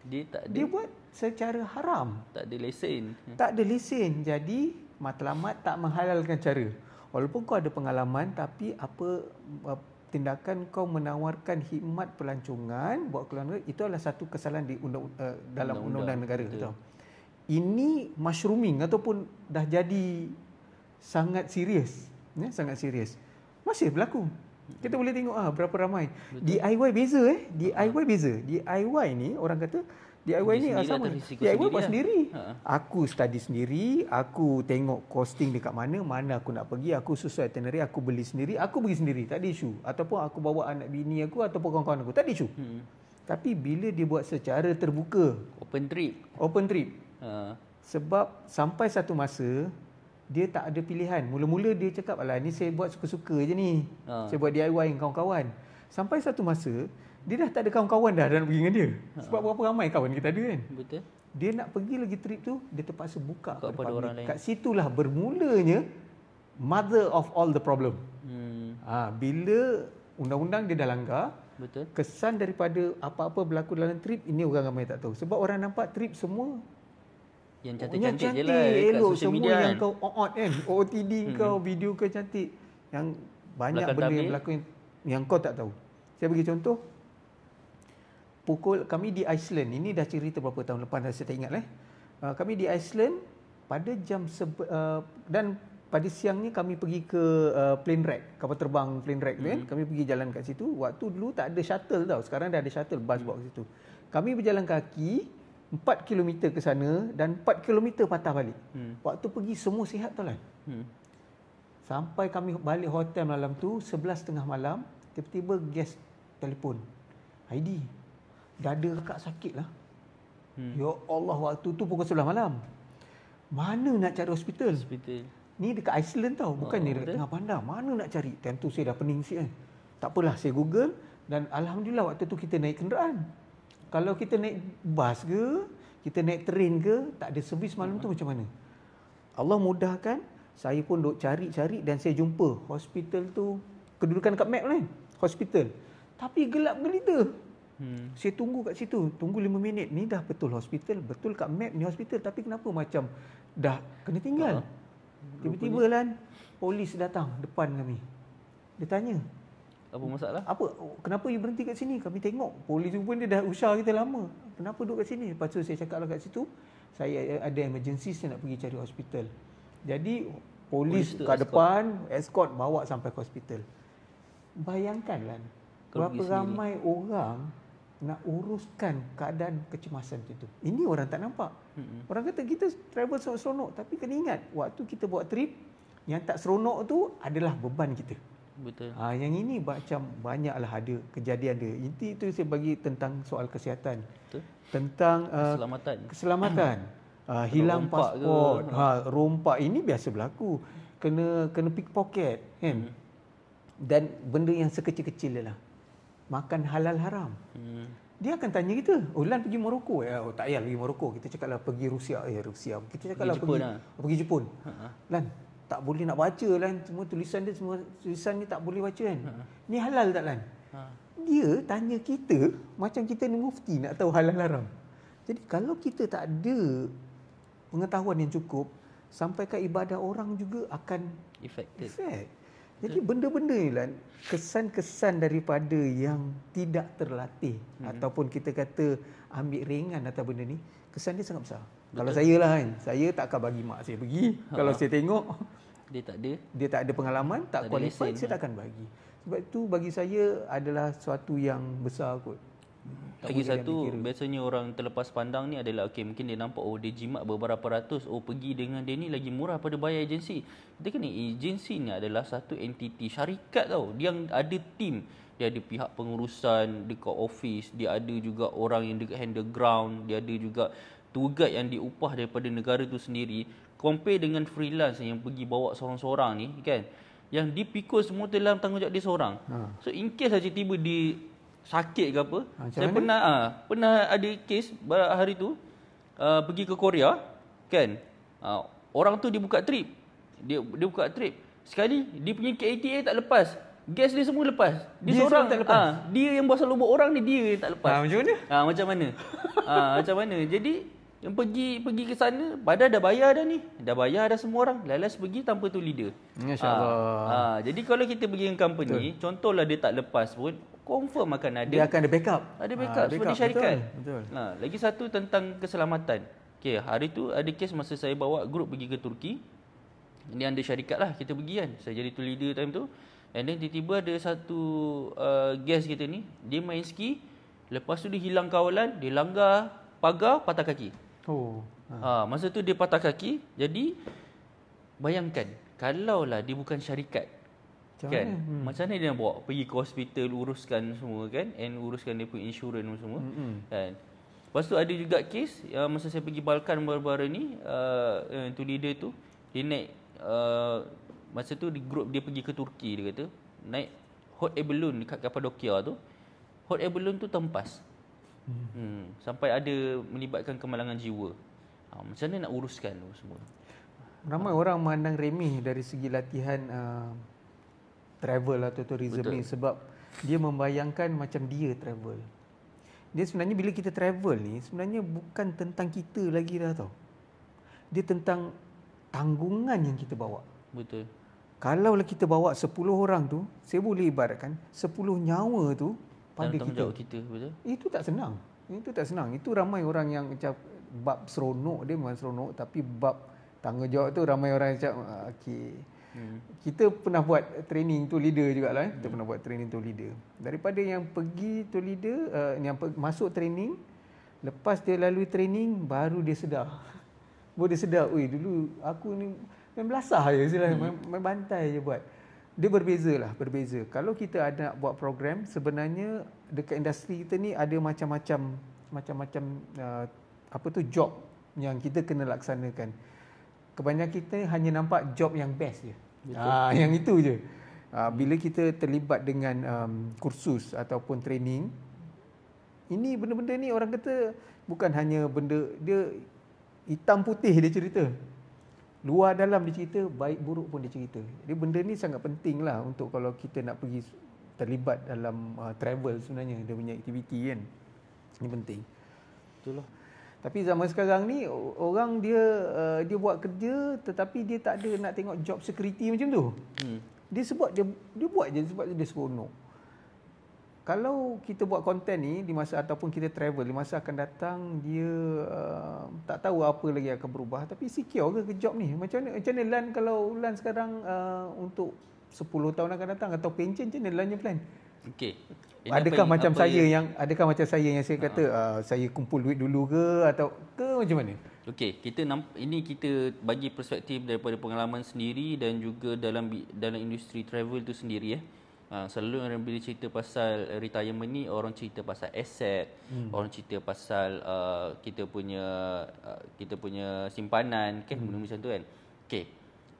Dia buat secara haram. Tak ada lesen. Tak ada lesen. Jadi matlamat tak menghalalkan cara. Walaupun kau ada pengalaman, tapi apa tindakan kau menawarkan khidmat pelancongan buat keluarga, itu adalah satu kesalahan di dalam undang-undang negara. Betul. Ini mushrooming ataupun dah jadi sangat serius. Sangat serius. Masih berlaku. Kita boleh tengok berapa ramai. Betul. DIY beza DIY beza. DIY ni orang kata DIY ni sama. DIY buat sendiri. Aku study sendiri, aku tengok costing dekat mana aku nak pergi, aku susun itinerary, aku beli sendiri, aku pergi sendiri, tak ada isu. Ataupun aku bawa anak bini aku ataupun kawan-kawan aku, tak ada isu. Tapi bila dia buat secara terbuka, open trip. Sebab sampai satu masa dia tak ada pilihan. Mula-mula dia cakap, alah ni saya buat suka-suka je ni. Saya buat DIY dengan kawan-kawan. Sampai satu masa dia dah tak ada kawan-kawan dah nak pergi dengan dia. Sebab berapa ramai kawan kita ada kan. Betul. Dia nak pergi lagi trip tu, dia terpaksa buka kepada orang lain. Kat situlah bermulanya mother of all the problem. Bila undang-undang dia dah langgar, betul, kesan daripada apa-apa berlaku dalam trip ini orang ramai tak tahu. Sebab orang nampak trip semua yang cantik-cantik je lah dekat social media yang kau kan, OOTD kau, video kau cantik. Yang banyak belakang benda yang berlaku yang kau tak tahu. Saya bagi contoh, kami di Iceland, ini dah cerita berapa tahun lepas, saya tak ingat kami di Iceland pada jam dan pada siang ni kami pergi ke plane ride, kapal terbang plane ride kan. Kami pergi jalan kat situ. Waktu dulu tak ada shuttle tau, sekarang dah ada shuttle bus bawa ke situ. Kami berjalan kaki 4 km ke sana dan 4 km patah balik. Waktu pergi semua sihat tau lah. Sampai kami balik hotel malam tu 11:30 malam, tiba-tiba guest telefon, Heidi, dada kakak sakit lah. Ya Allah, waktu tu pukul 11 malam. Mana nak cari hospital? Ni dekat Iceland tau, bukan ni dekat tengah bandar. Mana nak cari? Time tu saya dah pening sikit kan. Tak apalah, saya Google dan alhamdulillah waktu tu kita naik kenderaan. Kalau kita naik bas ke, kita naik train ke, tak ada servis malam tu macam mana? Allah mudahkan, saya pun duk cari-cari dan saya jumpa hospital tu, kedudukan kat map kan, hospital. Tapi gelap gelita. Saya tunggu kat situ, tunggu 5 minit. Ni dah betul hospital, betul kat map ni hospital, tapi kenapa macam dah kena tinggal? Tiba-tiba kan, polis datang depan kami. Dia tanya, apa masalah? Kenapa you berhenti kat sini? Kami tengok polis tu pun dia dah usah kita lama. Kenapa duduk kat sini? Lepas tu saya cakap lah kat situ, saya ada emergency, saya nak pergi cari hospital. Jadi polis kat depan, escort bawa sampai ke hospital. Bayangkanlah berapa ramai orang nak uruskan keadaan kecemasan itu. Ini orang tak nampak. Orang kata kita travel seronok, tapi kena ingat waktu kita buat trip, yang tak seronok tu adalah beban kita. Betul. Yang ini macam banyaklah ada kejadian dia. Itu saya bagi tentang soal kesihatan. Betul. Tentang keselamatan. hilang rompak pasport, rompak, ini biasa berlaku. Kena pickpocket kan. Dan benda yang sekecil-kecil dia lah. Makan halal haram. Dia akan tanya kita, Lan pergi Morocco? Tak payah pergi Morocco. Kita cakaplah pergi Rusia. Rusia. Kita cakaplah pergi Jepun. Lan, tak boleh nak baca Lan. Semua tulisan ni tak boleh baca kan. Ni halal tak Lan? Dia tanya kita macam kita ni mufti nak tahu halal haram. Jadi kalau kita tak ada pengetahuan yang cukup, sampai ke ibadah orang juga akan affected. Jadi benda-benda ni Lan, kesan-kesan daripada yang tidak terlatih ataupun kita kata ambil ringan atas benda ni, kesan dia sangat besar. Betul. Kalau saya lah kan, saya tak akan bagi mak saya pergi. Kalau saya tengok dia tak ada pengalaman, tak qualified, saya tak akan bagi. Sebab itu bagi saya adalah sesuatu yang besar kot. Lagi satu, biasanya orang terlepas pandang ni adalah mungkin dia nampak dia jimat beberapa ratus, pergi dengan dia ni lagi murah pada bayar agensi. Kita kena, agensi ni adalah satu entiti syarikat tau. Dia yang ada tim, dia ada pihak pengurusan dekat office, dia ada juga orang yang dekat handle ground, dia ada juga tour guide yang diupah daripada negara tu sendiri. Compare dengan freelance yang pergi bawa seorang-seorang ni kan, yang dipikul semua dalam tanggungjawab dia seorang. So in case saja tiba di sakit ke apa, saya pernah ada kes hari tu, pergi ke Korea kan, orang tu dia buka trip, dia buka trip sekali, dia punya KATA tak lepas, gas dia semua lepas, dia seorang tak lepas. Dia yang pasal lubuk orang ni, dia yang tak lepas. Macam mana? Macam mana? Jadi yang pergi ke sana, padahal dah bayar dah semua orang, lalas pergi tanpa tu leader. Masya-Allah. Jadi kalau kita pergi dengan company, contohlah dia tak lepas pun, confirm akan ada. Dia akan ada backup. Ada backup seperti syarikat. Betul. Lagi satu tentang keselamatan. Okey, hari tu ada kes masa saya bawa grup pergi ke Turki. Ini under syarikat lah kita pergi kan. Saya jadi tour leader time tu. And then tiba-tiba ada satu guest kita ni, dia main ski, lepas tu dia hilang kawalan, dia langgar pagar, patah kaki. Masa tu dia patah kaki. Jadi bayangkan kalaulah dia bukan syarikat, kan, macam mana dia nak bawa pergi ke hospital, uruskan semua kan, and uruskan dia punya insurans semua kan. Lepas tu ada juga kes masa saya pergi Balkan baru-baru ni, tu leader tu dia naik masa tu di grup dia pergi ke Turki, dia kata naik hot air balloon dekat Kapadokia tu, hot air balloon tu tempas. Sampai ada melibatkan kemalangan jiwa. Macam mana nak uruskan tu semua? Ramai orang memandang remeh dari segi latihan travel atau tourism ni, sebab dia membayangkan macam dia travel. Dia sebenarnya bila kita travel ni, sebenarnya bukan tentang kita lagi dah tau. Dia tentang tanggungan yang kita bawa. Betul. Kalaulah kita bawa 10 orang tu, saya boleh ibaratkan 10 nyawa tu pada kita. Betul. Itu tak senang. Itu ramai orang yang macam bab seronok dia memang seronok, tapi bab tanggungjawab tu ramai orang macam okey. Kita pernah buat training tu leader jugalah. Kita pernah buat training tu leader. Daripada yang pergi tu leader, yang masuk training, lepas dia lalui training, baru dia sedar. Dulu aku ni main belasah je istilahnya, main bantai je buat. Dia berbeza. Kalau kita ada nak buat program, sebenarnya dekat industri kita ni ada macam-macam job yang kita kena laksanakan. Kebanyakan kita hanya nampak job yang best je. Yang itu je. Bila kita terlibat dengan kursus ataupun training, ini benda-benda ni orang kata bukan hanya benda, dia hitam putih dia cerita. Luar dalam dia cerita, baik buruk pun dia cerita. Jadi benda ni sangat penting lah untuk kalau kita nak pergi terlibat dalam travel sebenarnya, dia punya aktiviti kan. Ini penting. Betul lah. Tapi zaman sekarang ni orang dia buat kerja tetapi dia tak ada nak tengok job security macam tu. Dia sebab dia buat je sebab dia seronok. Kalau kita buat konten ni di masa ataupun kita travel di masa akan datang, dia tak tahu apa lagi akan berubah, tapi secure ke job ni? Macam mana Lan, kalau Lan sekarang untuk 10 tahun akan datang atau pencen, macam mana Lan punya plan? Okey. Adakah macam saya yang saya kata saya kumpul duit dulu ke atau macam mana? Okey, kita bagi perspektif daripada pengalaman sendiri dan juga dalam industri travel tu sendiri Selalu orang bila cerita pasal retirement ni, orang cerita pasal aset, orang cerita pasal kita punya simpanan kan, benda macam tu kan. Okey.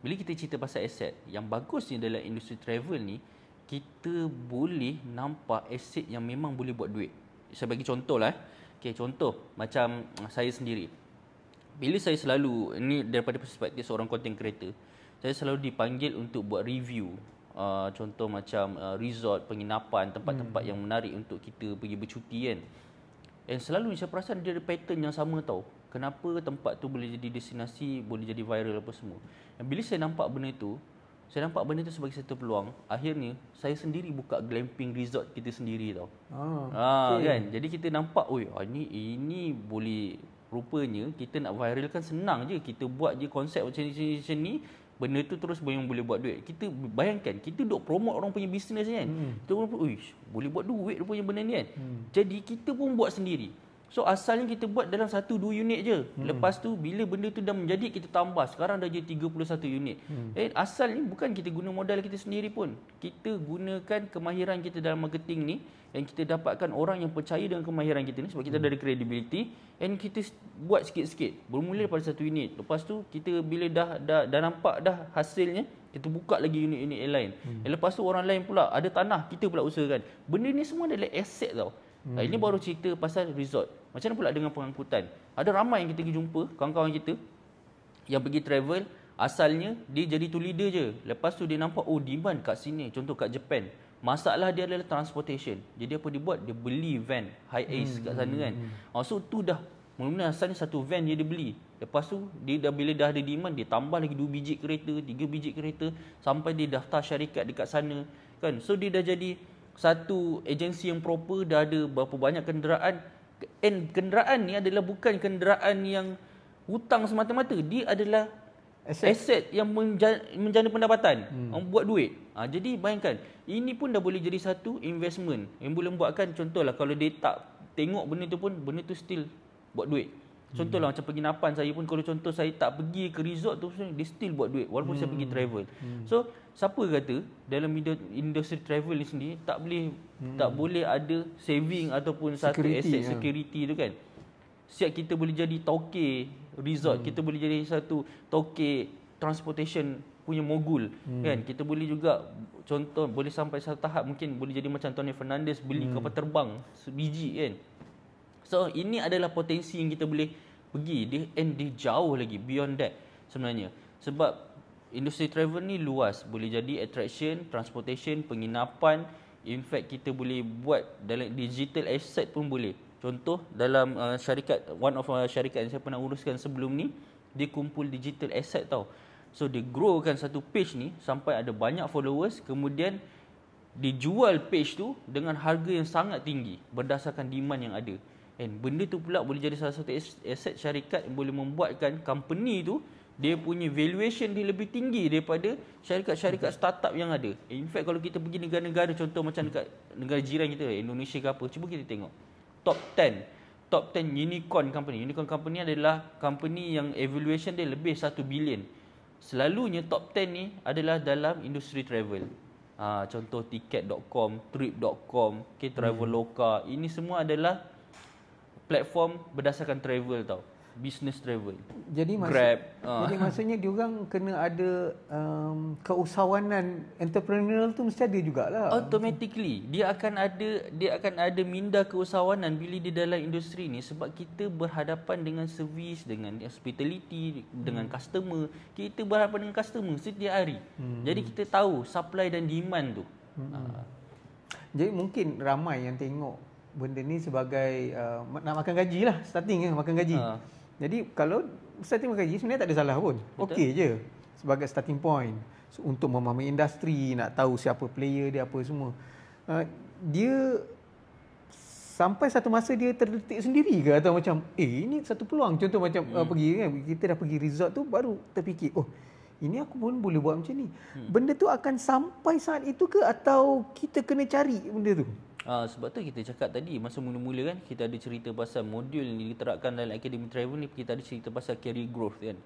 Bila kita cerita pasal aset, yang bagusnya dalam industri travel ni, kita boleh nampak aset yang memang boleh buat duit. Saya bagi contoh lah. Okey, contoh macam saya sendiri. Bila saya selalu, ini daripada perspektif seorang content creator, saya selalu dipanggil untuk buat review. Contoh macam resort, penginapan, tempat-tempat yang menarik untuk kita pergi bercuti kan. Dan selalu saya perasan dia ada pattern yang sama tau. Kenapa tempat tu boleh jadi destinasi, boleh jadi viral apa semua. Dan bila saya nampak benda tu sebagai satu peluang. Akhirnya saya sendiri buka glamping resort kita sendiri tau. Okay. Kan. Jadi kita nampak, ini boleh, rupanya kita nak viralkan senang je. Kita buat je konsep macam ni, benda tu terus yang boleh buat duit. Kita bayangkan, kita duk promote orang punya bisnes kan. Kita boleh buat duit rupanya benda ni kan. Jadi kita pun buat sendiri. So asalnya kita buat dalam 1-2 unit je. Lepas tu bila benda tu dah menjadi, kita tambah. Sekarang dah jadi 31 unit. Asalnya bukan kita guna modal kita sendiri pun. Kita gunakan kemahiran kita dalam marketing ni, dan kita dapatkan orang yang percaya dengan kemahiran kita ni sebab kita ada credibility, and kita buat sikit-sikit. Bermula daripada 1 unit. Lepas tu kita bila dah nampak dah hasilnya, kita buka lagi unit-unit yang lain. Lepas tu orang lain pula ada tanah, kita pula usahakan. Benda ni semua adalah aset tau. Ini baru cerita pasal resort. Macam mana pula dengan pengangkutan? Ada ramai yang kita pergi jumpa, kawan-kawan kita yang pergi travel, asalnya dia jadi tour leader je. Lepas tu dia nampak, demand kat sini. Contoh kat Japan, masalah dia adalah transportation. Jadi apa dia buat? Dia beli van high ace kat sana kan. So tu dah mula-mula asalnya satu van dia beli. Lepas tu bila dah ada demand, dia tambah lagi 2 biji kereta, 3 biji kereta, sampai dia daftar syarikat dekat sana kan. So dia dah jadi satu agensi yang proper, dah ada berapa banyak kenderaan. And kenderaan ni adalah bukan kenderaan yang hutang semata-mata. Dia adalah aset yang menjana pendapatan, buat duit. Jadi bayangkan, ini pun dah boleh jadi satu investment yang boleh membuatkan, contohlah kalau dia tak tengok benda tu pun, benda tu still buat duit. Contohlah macam penginapan saya pun, kalau contoh saya tak pergi ke resort tu, dia still buat duit walaupun saya pergi travel. So siapa kata dalam industri travel ni sendiri tak boleh ada saving ataupun satu asset security tu kan. Siap kita boleh jadi tauke resort, kita boleh jadi satu tauke transportation punya mogul kan. Kita boleh juga, contoh boleh sampai satu tahap mungkin boleh jadi macam Tony Fernandez, beli kapal terbang sebiji kan. So ini adalah potensi yang kita boleh pergi, dia jauh lagi beyond that sebenarnya. Sebab industri travel ni luas, boleh jadi attraction, transportation, penginapan. In fact kita boleh buat dalam digital asset pun boleh. Contoh dalam syarikat, one of syarikat yang saya pernah uruskan sebelum ni, dia kumpul digital asset tau. So dia growkan satu page ni sampai ada banyak followers, kemudian dijual page tu dengan harga yang sangat tinggi berdasarkan demand yang ada. And benda tu pula boleh jadi salah satu aset syarikat yang boleh membuatkan company tu, dia punya valuation dia lebih tinggi daripada syarikat-syarikat startup yang ada. In fact kalau kita pergi negara-negara, contoh macam dekat negara jiran kita, Indonesia ke apa, cuba kita tengok top 10 unicorn company. Unicorn company adalah company yang evaluation dia lebih 1 bilion. Selalunya top 10 ni adalah dalam industri travel. Contoh tiket.com, trip.com, Traveloka. Ini semua adalah platform berdasarkan travel tau. Business travel. Jadi Grab. Jadi maksudnya diorang kena ada keusahawanan entrepreneurial tu mesti ada jugalah. Automatically dia akan ada minda keusahawanan bila dia dalam industri ni, sebab kita berhadapan dengan servis, dengan hospitality, dengan customer. Kita berhadapan dengan customer setiap hari. Jadi kita tahu supply dan demand tu. Jadi mungkin ramai yang tengok benda ni sebagai nak makan gaji lah, starting makan gaji. Jadi kalau starting makan gaji sebenarnya tak ada salah pun. Okey je sebagai starting point. So, untuk memahami industri, nak tahu siapa player dia apa semua. Dia sampai satu masa dia terdetik sendiri ke, atau macam ini satu peluang. Contoh macam pergi kan, kita dah pergi resort tu baru terfikir, ini aku pun boleh buat macam ni. Benda tu akan sampai saat itu ke, atau kita kena cari benda tu? Sebab tu kita cakap tadi masa mula-mula kan, kita ada cerita pasal modul yang diterapkan dalam Academy Travel ni, kita ada cerita pasal career growth kan.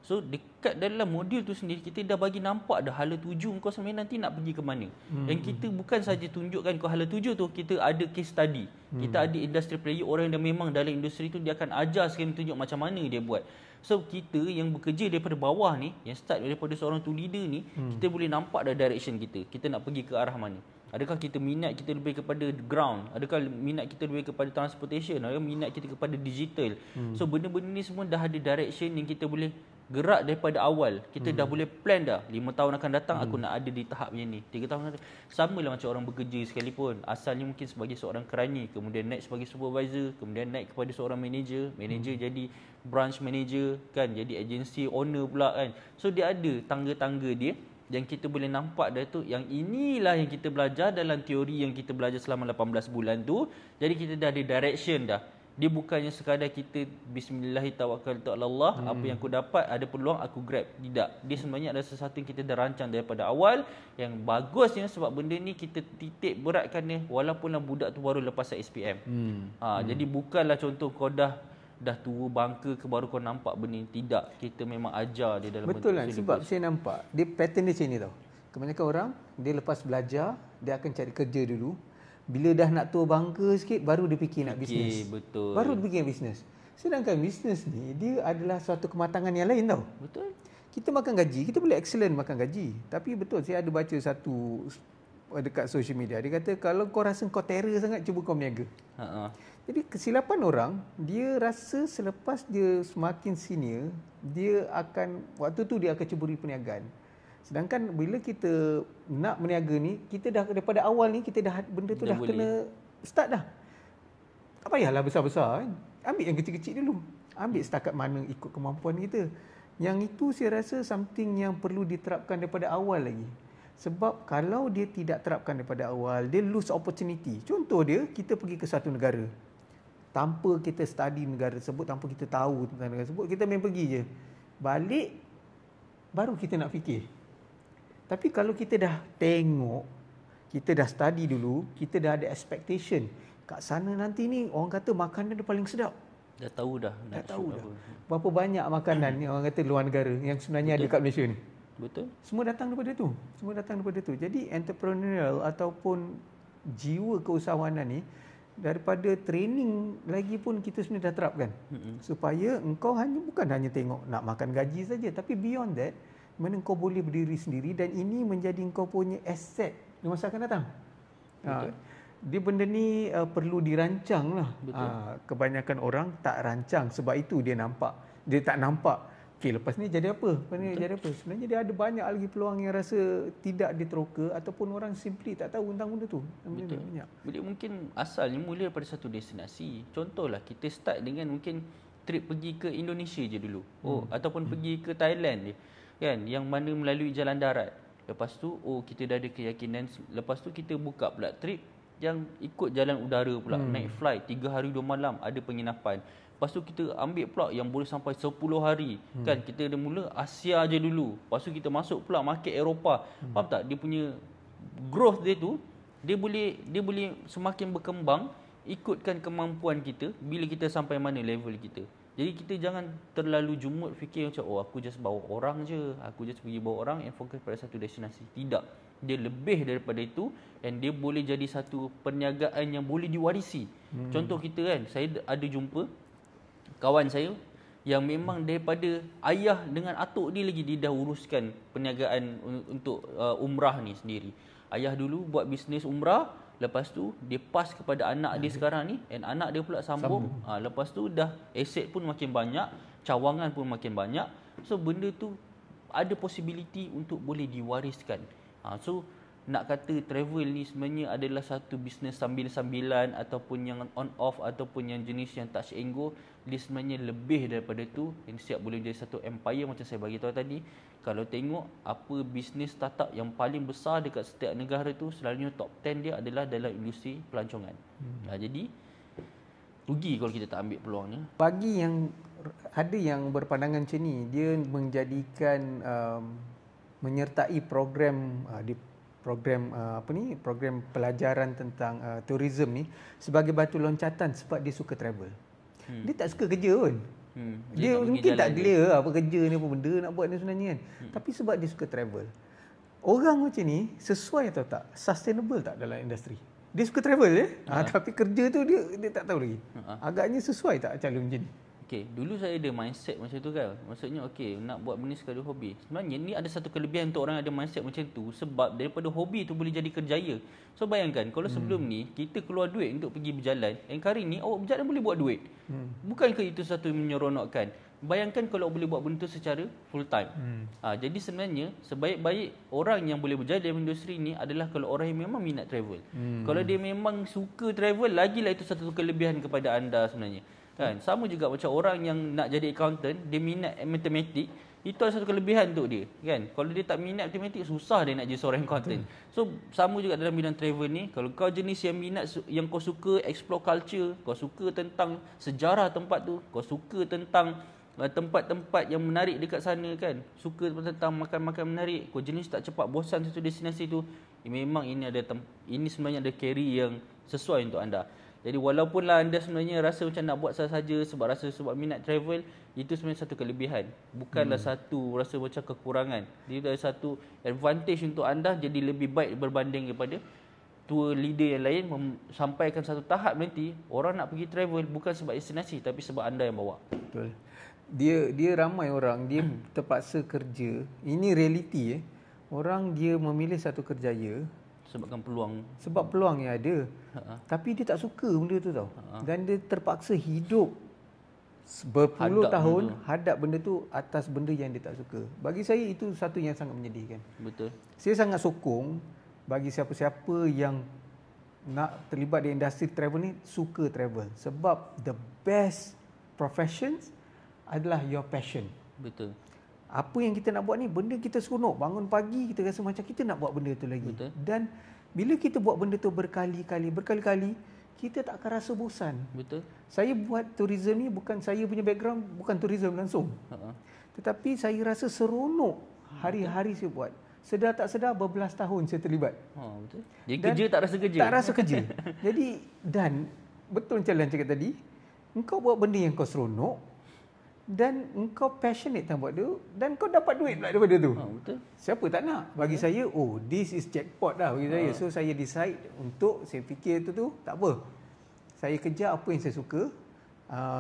So dekat dalam modul tu sendiri kita dah bagi nampak dah hala tuju kau sebenarnya nanti nak pergi ke mana. Dan kita bukan saja tunjukkan kau hala tuju tu, kita ada case study. Kita ada industry player, orang yang dah memang dalam industri tu, dia akan ajar sekali tunjuk macam mana dia buat. So kita yang bekerja daripada bawah ni, yang start daripada seorang tu leader ni, kita boleh nampak dah direction kita. Kita nak pergi ke arah mana. Adakah kita minat kita lebih kepada ground? Adakah minat kita lebih kepada transportation? Adakah minat kita kepada digital? So benda-benda ni semua dah ada direction yang kita boleh gerak daripada awal. Kita dah boleh plan dah. 5 tahun akan datang aku nak ada di tahap yang ni. 3 tahun akan datang. Sama lah macam orang bekerja sekalipun. Asalnya mungkin sebagai seorang kerani, kemudian naik sebagai supervisor, kemudian naik kepada seorang manager, jadi branch manager kan, jadi agency owner pula kan. So dia ada tangga-tangga dia yang kita boleh nampak dah tu, yang inilah yang kita belajar dalam teori yang kita belajar selama 18 bulan tu. Jadi kita dah ada direction dah. Dia bukannya sekadar kita bismillahirrahmanirrahim, apa yang aku dapat, ada peluang aku grab. Tidak. Dia sebenarnya ada sesuatu yang kita dah rancang daripada awal. Yang bagusnya sebab benda ni kita titik beratkan dia walaupun budak tu baru lepas SPM. Jadi bukanlah contoh kau dah tua bangka ke baru kau nampak benda ni. Tidak. Kita memang ajar dia dalam betul kan, sebab saya nampak dia pattern dia macam ni tau. Kebanyakan orang dia lepas belajar dia akan cari kerja dulu. Bila dah nak tua bangka sikit baru dia fikir nak bisnes. Betul. Baru dia fikir bisnes. Sedangkan bisnes ni dia adalah suatu kematangan yang lain tau. Betul. Kita makan gaji, kita boleh excellent makan gaji. Tapi betul, saya ada baca satu dekat social media. Dia kata kalau kau rasa kau terror sangat, cuba kau berniaga. Jadi kesilapan orang, dia rasa selepas dia semakin senior, dia akan, waktu tu dia akan ceburi perniagaan. Sedangkan bila kita nak berniaga ni, kita dah daripada awal ni, kita dah benda tu dah kena start dah. Tak payahlah besar-besar kan. Ambil yang kecil-kecil dulu. Ambil setakat mana ikut kemampuan kita. Yang itu saya rasa something yang perlu diterapkan daripada awal lagi. Sebab kalau dia tidak terapkan daripada awal, dia lose opportunity. Contoh dia, kita pergi ke satu negara. Tanpa kita study negara tersebut, tanpa kita tahu tentang negara tersebut, kita main pergi je. Balik, baru kita nak fikir. Tapi kalau kita dah tengok, kita dah study dulu, kita dah ada expectation. Kat sana nanti ni orang kata makanan dia paling sedap. Dah tahu dah. Dah tahu dah. Berapa banyak makanan ni orang kata luar negara yang sebenarnya ada kat Malaysia ni. Betul. Semua datang daripada tu. Semua datang daripada tu. Jadi entrepreneurial ataupun jiwa keusahawanan ni, daripada training lagi pun kita sebenarnya dah terapkan. Supaya engkau bukan hanya tengok nak makan gaji saja, tapi beyond that, mana kau boleh berdiri sendiri dan ini menjadi kau punya aset di masa akan datang. Dia benda ni perlu dirancang lah. Kebanyakan orang tak rancang, sebab itu dia tak nampak. Okay, lepas ni jadi apa? Lepas ni jadi apa? Sebenarnya dia ada banyak lagi peluang yang rasa tidak diteroka ataupun orang simply tak tahu tentang benda tu. Betul. Bila mungkin asalnya mula daripada satu destinasi. Contohlah kita start dengan mungkin trip pergi ke Indonesia je dulu. Ataupun pergi ke Thailand je. Kan, yang mana melalui jalan darat. Lepas tu kita dah ada keyakinan, lepas tu kita buka pula trip yang ikut jalan udara pula, naik flight 3 hari 2 malam, ada penginapan. Lepas tu kita ambil pula yang boleh sampai 10 hari. Kan kita dah mula Asia je dulu. Lepas tu kita masuk pula market Eropah. Faham tak? Dia punya growth dia tu, dia boleh semakin berkembang ikutkan kemampuan kita bila kita sampai mana level kita. Jadi kita jangan terlalu jumut fikir macam aku just bawa orang je, aku just pergi bawa orang and fokus pada satu destinasi. Tidak. Dia lebih daripada itu dan dia boleh jadi satu perniagaan yang boleh diwarisi. Contoh kita kan, saya ada jumpa kawan saya yang memang daripada ayah dengan atuk dia lagi dia dah uruskan perniagaan untuk umrah ni sendiri. Ayah dulu buat bisnes umrah, lepas tu dia pass kepada anak dia sekarang ni, and anak dia pula sambung. Lepas tu dah aset pun makin banyak, cawangan pun makin banyak. So benda tu ada possibility untuk boleh diwariskan. So nak kata travel ni sebenarnya adalah satu bisnes sambil-sambilan ataupun yang on off ataupun yang jenis yang touch and go, dia sebenarnya lebih daripada tu dan siap boleh menjadi satu empire. Macam saya bagi tahu tadi, kalau tengok apa bisnes startup yang paling besar dekat setiap negara tu, selalunya top 10 dia adalah dalam industri pelancongan. Jadi rugi kalau kita tak ambil peluangnya. Bagi yang ada yang berpandangan macam ni, dia menjadikan menyertai program program pelajaran tentang tourism ni sebagai batu loncatan sebab dia suka travel. Dia tak suka kerja pun. Dia mungkin tak clear apa kerja ni, apa benda nak buat ni sebenarnya kan. Tapi sebab dia suka travel. Orang macam ni sesuai atau tak? Sustainable tak dalam industri? Dia suka travel tapi kerja tu dia tak tahu lagi. Agaknya sesuai tak calon macam ni? Okey, dulu saya ada mindset macam tu kan. Maksudnya okey, nak buat benda sekadar hobi. Sebenarnya ni ada satu kelebihan untuk orang ada mindset macam tu sebab daripada hobi tu boleh jadi kerjaya. So bayangkan kalau sebelum ni kita keluar duit untuk pergi berjalan, sekarang ni awak berjalan boleh buat duit. Bukankah itu satu yang menyeronokkan? Bayangkan kalau boleh buat benda tu secara full time. Jadi sebenarnya sebaik-baik orang yang boleh berjaya dalam industri ni adalah kalau orang yang memang minat travel. Kalau dia memang suka travel, lagilah itu satu kelebihan kepada anda sebenarnya. Kan? Sama juga macam orang yang nak jadi accountant, dia minat matematik, itu adalah satu kelebihan untuk dia, kan? Kalau dia tak minat matematik, susah dia nak jadi seorang accountant. So sama juga dalam bidang travel ni, kalau kau jenis yang minat, yang kau suka explore culture, kau suka tentang sejarah tempat tu, kau suka tentang tempat-tempat yang menarik dekat sana kan, suka tentang makan-makan menarik, kau jenis tak cepat bosan satu destinasi tu, memang ini sebenarnya ada carry yang sesuai untuk anda. Jadi walaupunlah anda sebenarnya rasa macam nak buat saja sebab minat travel, itu sebenarnya satu kelebihan, bukanlah satu rasa macam kekurangan. Dia ada satu advantage untuk anda jadi lebih baik berbanding daripada tour leader yang lain. Sampaikan satu tahap nanti orang nak pergi travel bukan sebab destinasi tapi sebab anda yang bawa. Betul. Dia ramai orang dia terpaksa kerja. Ini realiti Orang dia memilih satu kerjaya sebab peluang yang ada. Tapi dia tak suka benda tu tau. Dan dia terpaksa hidup berpuluh tahun hadap benda tu atas benda yang dia tak suka. Bagi saya itu satu yang sangat menyedihkan. Betul. Saya sangat sokong bagi siapa-siapa yang nak terlibat di industri travel ni, suka travel. Sebab the best professions adalah your passion. Betul. Apa yang kita nak buat ni, benda kita seronok. Bangun pagi kita rasa macam kita nak buat benda tu lagi. Betul. Dan bila kita buat benda tu berkali-kali, kita tak akan rasa bosan. Betul. Saya buat tourism ni, bukan saya punya background bukan tourism langsung. Tetapi saya rasa seronok hari-hari saya buat. Sedar tak sedar berbelas tahun saya terlibat. Betul. Jadi kerja tak rasa kerja. Tak rasa kerja. Jadi dan betul macam Lan cakap tadi, engkau buat benda yang kau seronok dan engkau passionate tentang buat tu dan kau dapat duit pula daripada tu. Betul. Siapa tak nak? Bagi saya, this is jackpot dah bagi saya. So saya decide untuk, saya fikir tu tak apa. Saya kejar apa yang saya suka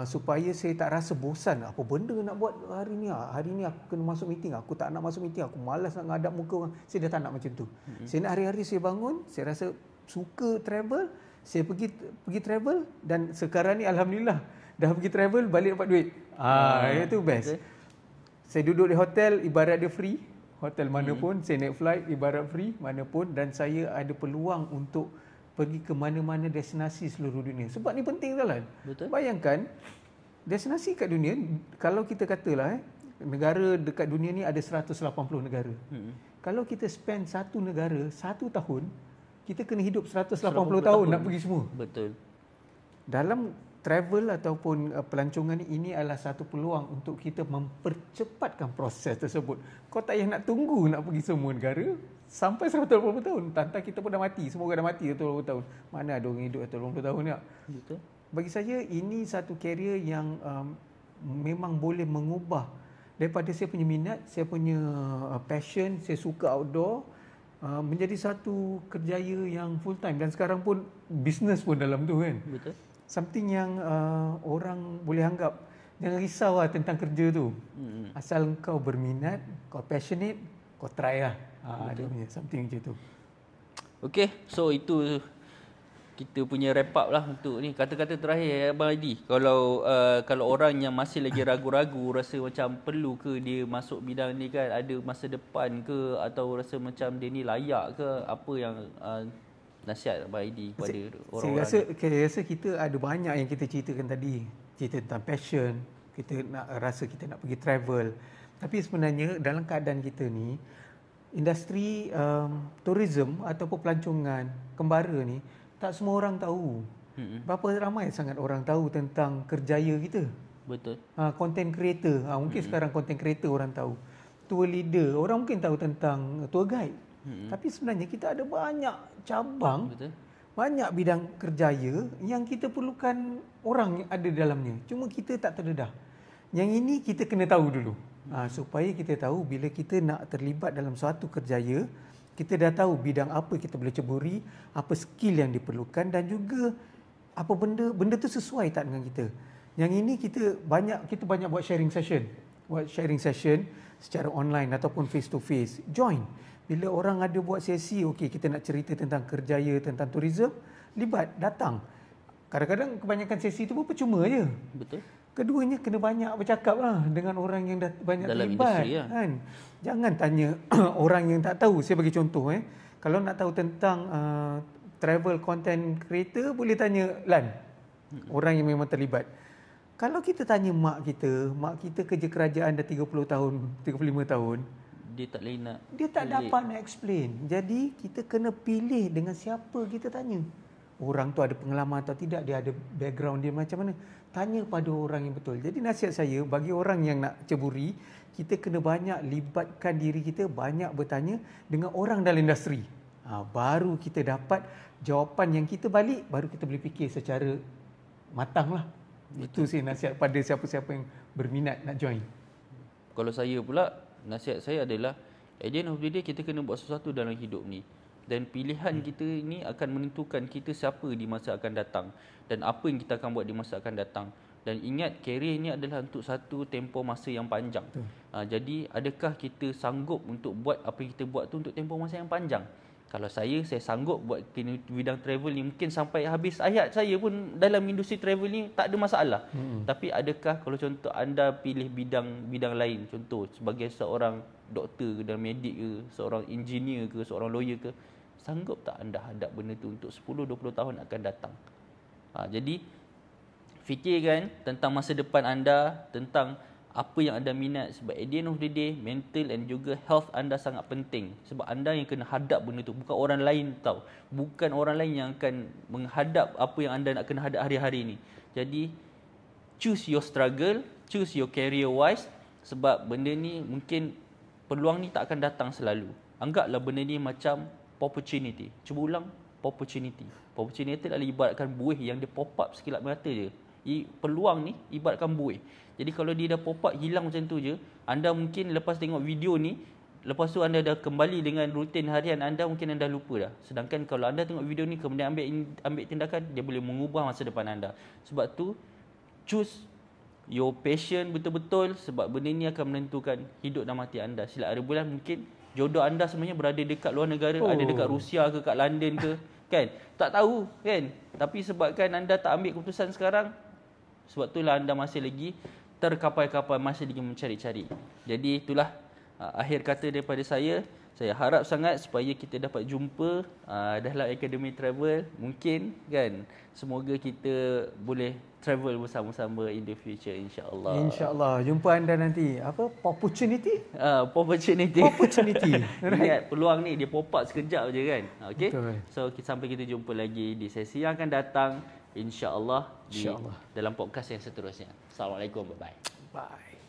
supaya saya tak rasa bosan. Apa benda nak buat hari ni? Hari ni aku kena masuk meeting. Aku tak nak masuk meeting. Aku malas nak ngadap muka orang. Saya dah tak nak macam tu. Saya nak hari-hari saya bangun, saya rasa suka travel, saya pergi travel dan sekarang ni alhamdulillah dah pergi travel balik dapat duit. Itu best. Saya duduk di hotel ibarat dia free. Hotel mana pun, saya naik flight ibarat free mana pun, dan saya ada peluang untuk pergi ke mana-mana destinasi seluruh dunia. Sebab ni penting tak Lan? Betul. Bayangkan destinasi kat dunia, kalau kita katalah negara dekat dunia ni ada 180 negara. Kalau kita spend satu negara 1 tahun, kita kena hidup 180 tahun nak pergi semua. Betul. Dalam travel ataupun pelancongan ini adalah satu peluang untuk kita mempercepatkan proses tersebut. Kau tak payah nak tunggu nak pergi semua negara sampai 180 tahun. Tantang kita pun dah mati. Semua orang dah mati 180 tahun. Mana ada orang hidup 180 tahun ni? Betul. Bagi saya ini satu career yang memang boleh mengubah daripada saya punya minat, saya punya passion, saya suka outdoor, menjadi satu kerjaya yang full time, dan sekarang pun business pun dalam tu kan. Betul. Something yang orang boleh anggap, jangan risau lah tentang kerja tu. Asal kau berminat, kau passionate, kau try lah. Dia punya something macam tu. Okay, so itu kita punya wrap up lah untuk ni. Kata-kata terakhir Abang Aidi, kalau orang yang masih lagi ragu-ragu, rasa macam perlu ke dia masuk bidang ni kan, ada masa depan ke, atau rasa macam dia ni layak ke, apa yang nasihat Abang Aidi kepada orang-orang? Saya rasa kita ada banyak yang kita ceritakan tadi. Cerita tentang passion, kita nak rasa kita nak pergi travel. Tapi sebenarnya dalam keadaan kita ni, industri tourism ataupun pelancongan kembara ni, tak semua orang tahu. Berapa ramai sangat orang tahu tentang kerjaya kita. Betul. Content creator, mungkin sekarang content creator orang tahu. Tour leader, orang mungkin tahu tentang tour guide. Tapi sebenarnya kita ada banyak cabang. Betul. Banyak bidang kerjaya yang kita perlukan orang yang ada dalamnya. Cuma kita tak terdedah. Yang ini kita kena tahu dulu. Supaya kita tahu bila kita nak terlibat dalam suatu kerjaya, kita dah tahu bidang apa kita boleh ceburi, apa skill yang diperlukan dan juga apa benda tu sesuai tak dengan kita. Yang ini kita banyak buat sharing session. Buat sharing session secara online ataupun face to face. Join. Bila orang ada buat sesi, okey kita nak cerita tentang kerjaya, tentang tourism, libat, datang. Kadang-kadang kebanyakan sesi tu pun percuma je. Betul. Keduanya kena banyak bercakap lah dengan orang yang dah banyak dalam terlibat. Industri, ya. Kan? Jangan tanya orang yang tak tahu. Saya bagi contoh. Kalau nak tahu tentang travel content creator, boleh tanya Lan. Orang yang memang terlibat. Kalau kita tanya mak kita kerja kerajaan dah 30 tahun, 35 tahun. Dia tak boleh nak. Dia tak dapat nak explain. Jadi kita kena pilih dengan siapa kita tanya. Orang tu ada pengalaman atau tidak, dia ada background dia macam mana. Tanya pada orang yang betul. Jadi nasihat saya bagi orang yang nak ceburi, kita kena banyak libatkan diri kita, banyak bertanya dengan orang dalam industri. Baru kita dapat jawapan yang kita balik, baru kita boleh fikir secara matang lah. Itu saya nasihat pada siapa-siapa yang berminat nak join. Kalau saya pula, nasihat saya adalah at the end of the day kita kena buat sesuatu dalam hidup ni. Dan pilihan kita ni akan menentukan kita siapa di masa akan datang dan apa yang kita akan buat di masa akan datang. Dan ingat, kerjaya ni adalah untuk satu tempoh masa yang panjang. Jadi adakah kita sanggup untuk buat apa yang kita buat tu untuk tempoh masa yang panjang? Kalau saya sanggup buat bidang travel ni mungkin sampai habis hayat saya pun dalam industri travel ni tak ada masalah. Tapi adakah kalau contoh anda pilih bidang lain, contoh sebagai seorang doktor ke dalam medik ke, seorang engineer ke, seorang lawyer ke, sanggup tak anda hadap benda tu untuk 10-20 tahun akan datang? Jadi fikirkan tentang masa depan anda, tentang apa yang anda minat, sebab at the end of the day mental and juga health anda sangat penting, sebab anda yang kena hadap benda tu, bukan orang lain tahu, bukan orang lain yang akan menghadap apa yang anda nak kena hadap hari-hari ni. Jadi choose your struggle, choose your career wise, sebab benda ni mungkin peluang ni tak akan datang selalu. Anggaplah benda ni macam opportunity. Cuba ulang, opportunity. Opportunity adalah ibaratkan buih yang dia pop up sekilap mata je. Peluang ni ibaratkan buih. Jadi kalau dia dah pop up hilang macam tu je, anda mungkin lepas tengok video ni, lepas tu anda dah kembali dengan rutin harian anda, mungkin anda lupa dah. Sedangkan kalau anda tengok video ni kemudian ambil tindakan, dia boleh mengubah masa depan anda. Sebab tu choose your passion betul-betul, sebab benda ni akan menentukan hidup dan mati anda. Silap ada bulan mungkin jodoh anda sebenarnya berada dekat luar negara, ada dekat Rusia ke, kat London ke, kan? Tak tahu, kan? Tapi sebabkan anda tak ambil keputusan sekarang, sebab itulah anda masih lagi terkapai-kapai, masih lagi mencari-cari. Jadi itulah akhir kata daripada saya. Saya harap sangat supaya kita dapat jumpa dalam Academy Travel. Mungkin kan, semoga kita boleh travel bersama-sama in the future, insya-Allah. Insya-Allah. Jumpa anda nanti. Apa? Opportunity? Opportunity. Ingat, peluang ni dia pop up sekejap je kan. Okey. So sampai kita jumpa lagi di sesi yang akan datang, insya-Allah, dalam podcast yang seterusnya. Assalamualaikum, bye-bye. Bye.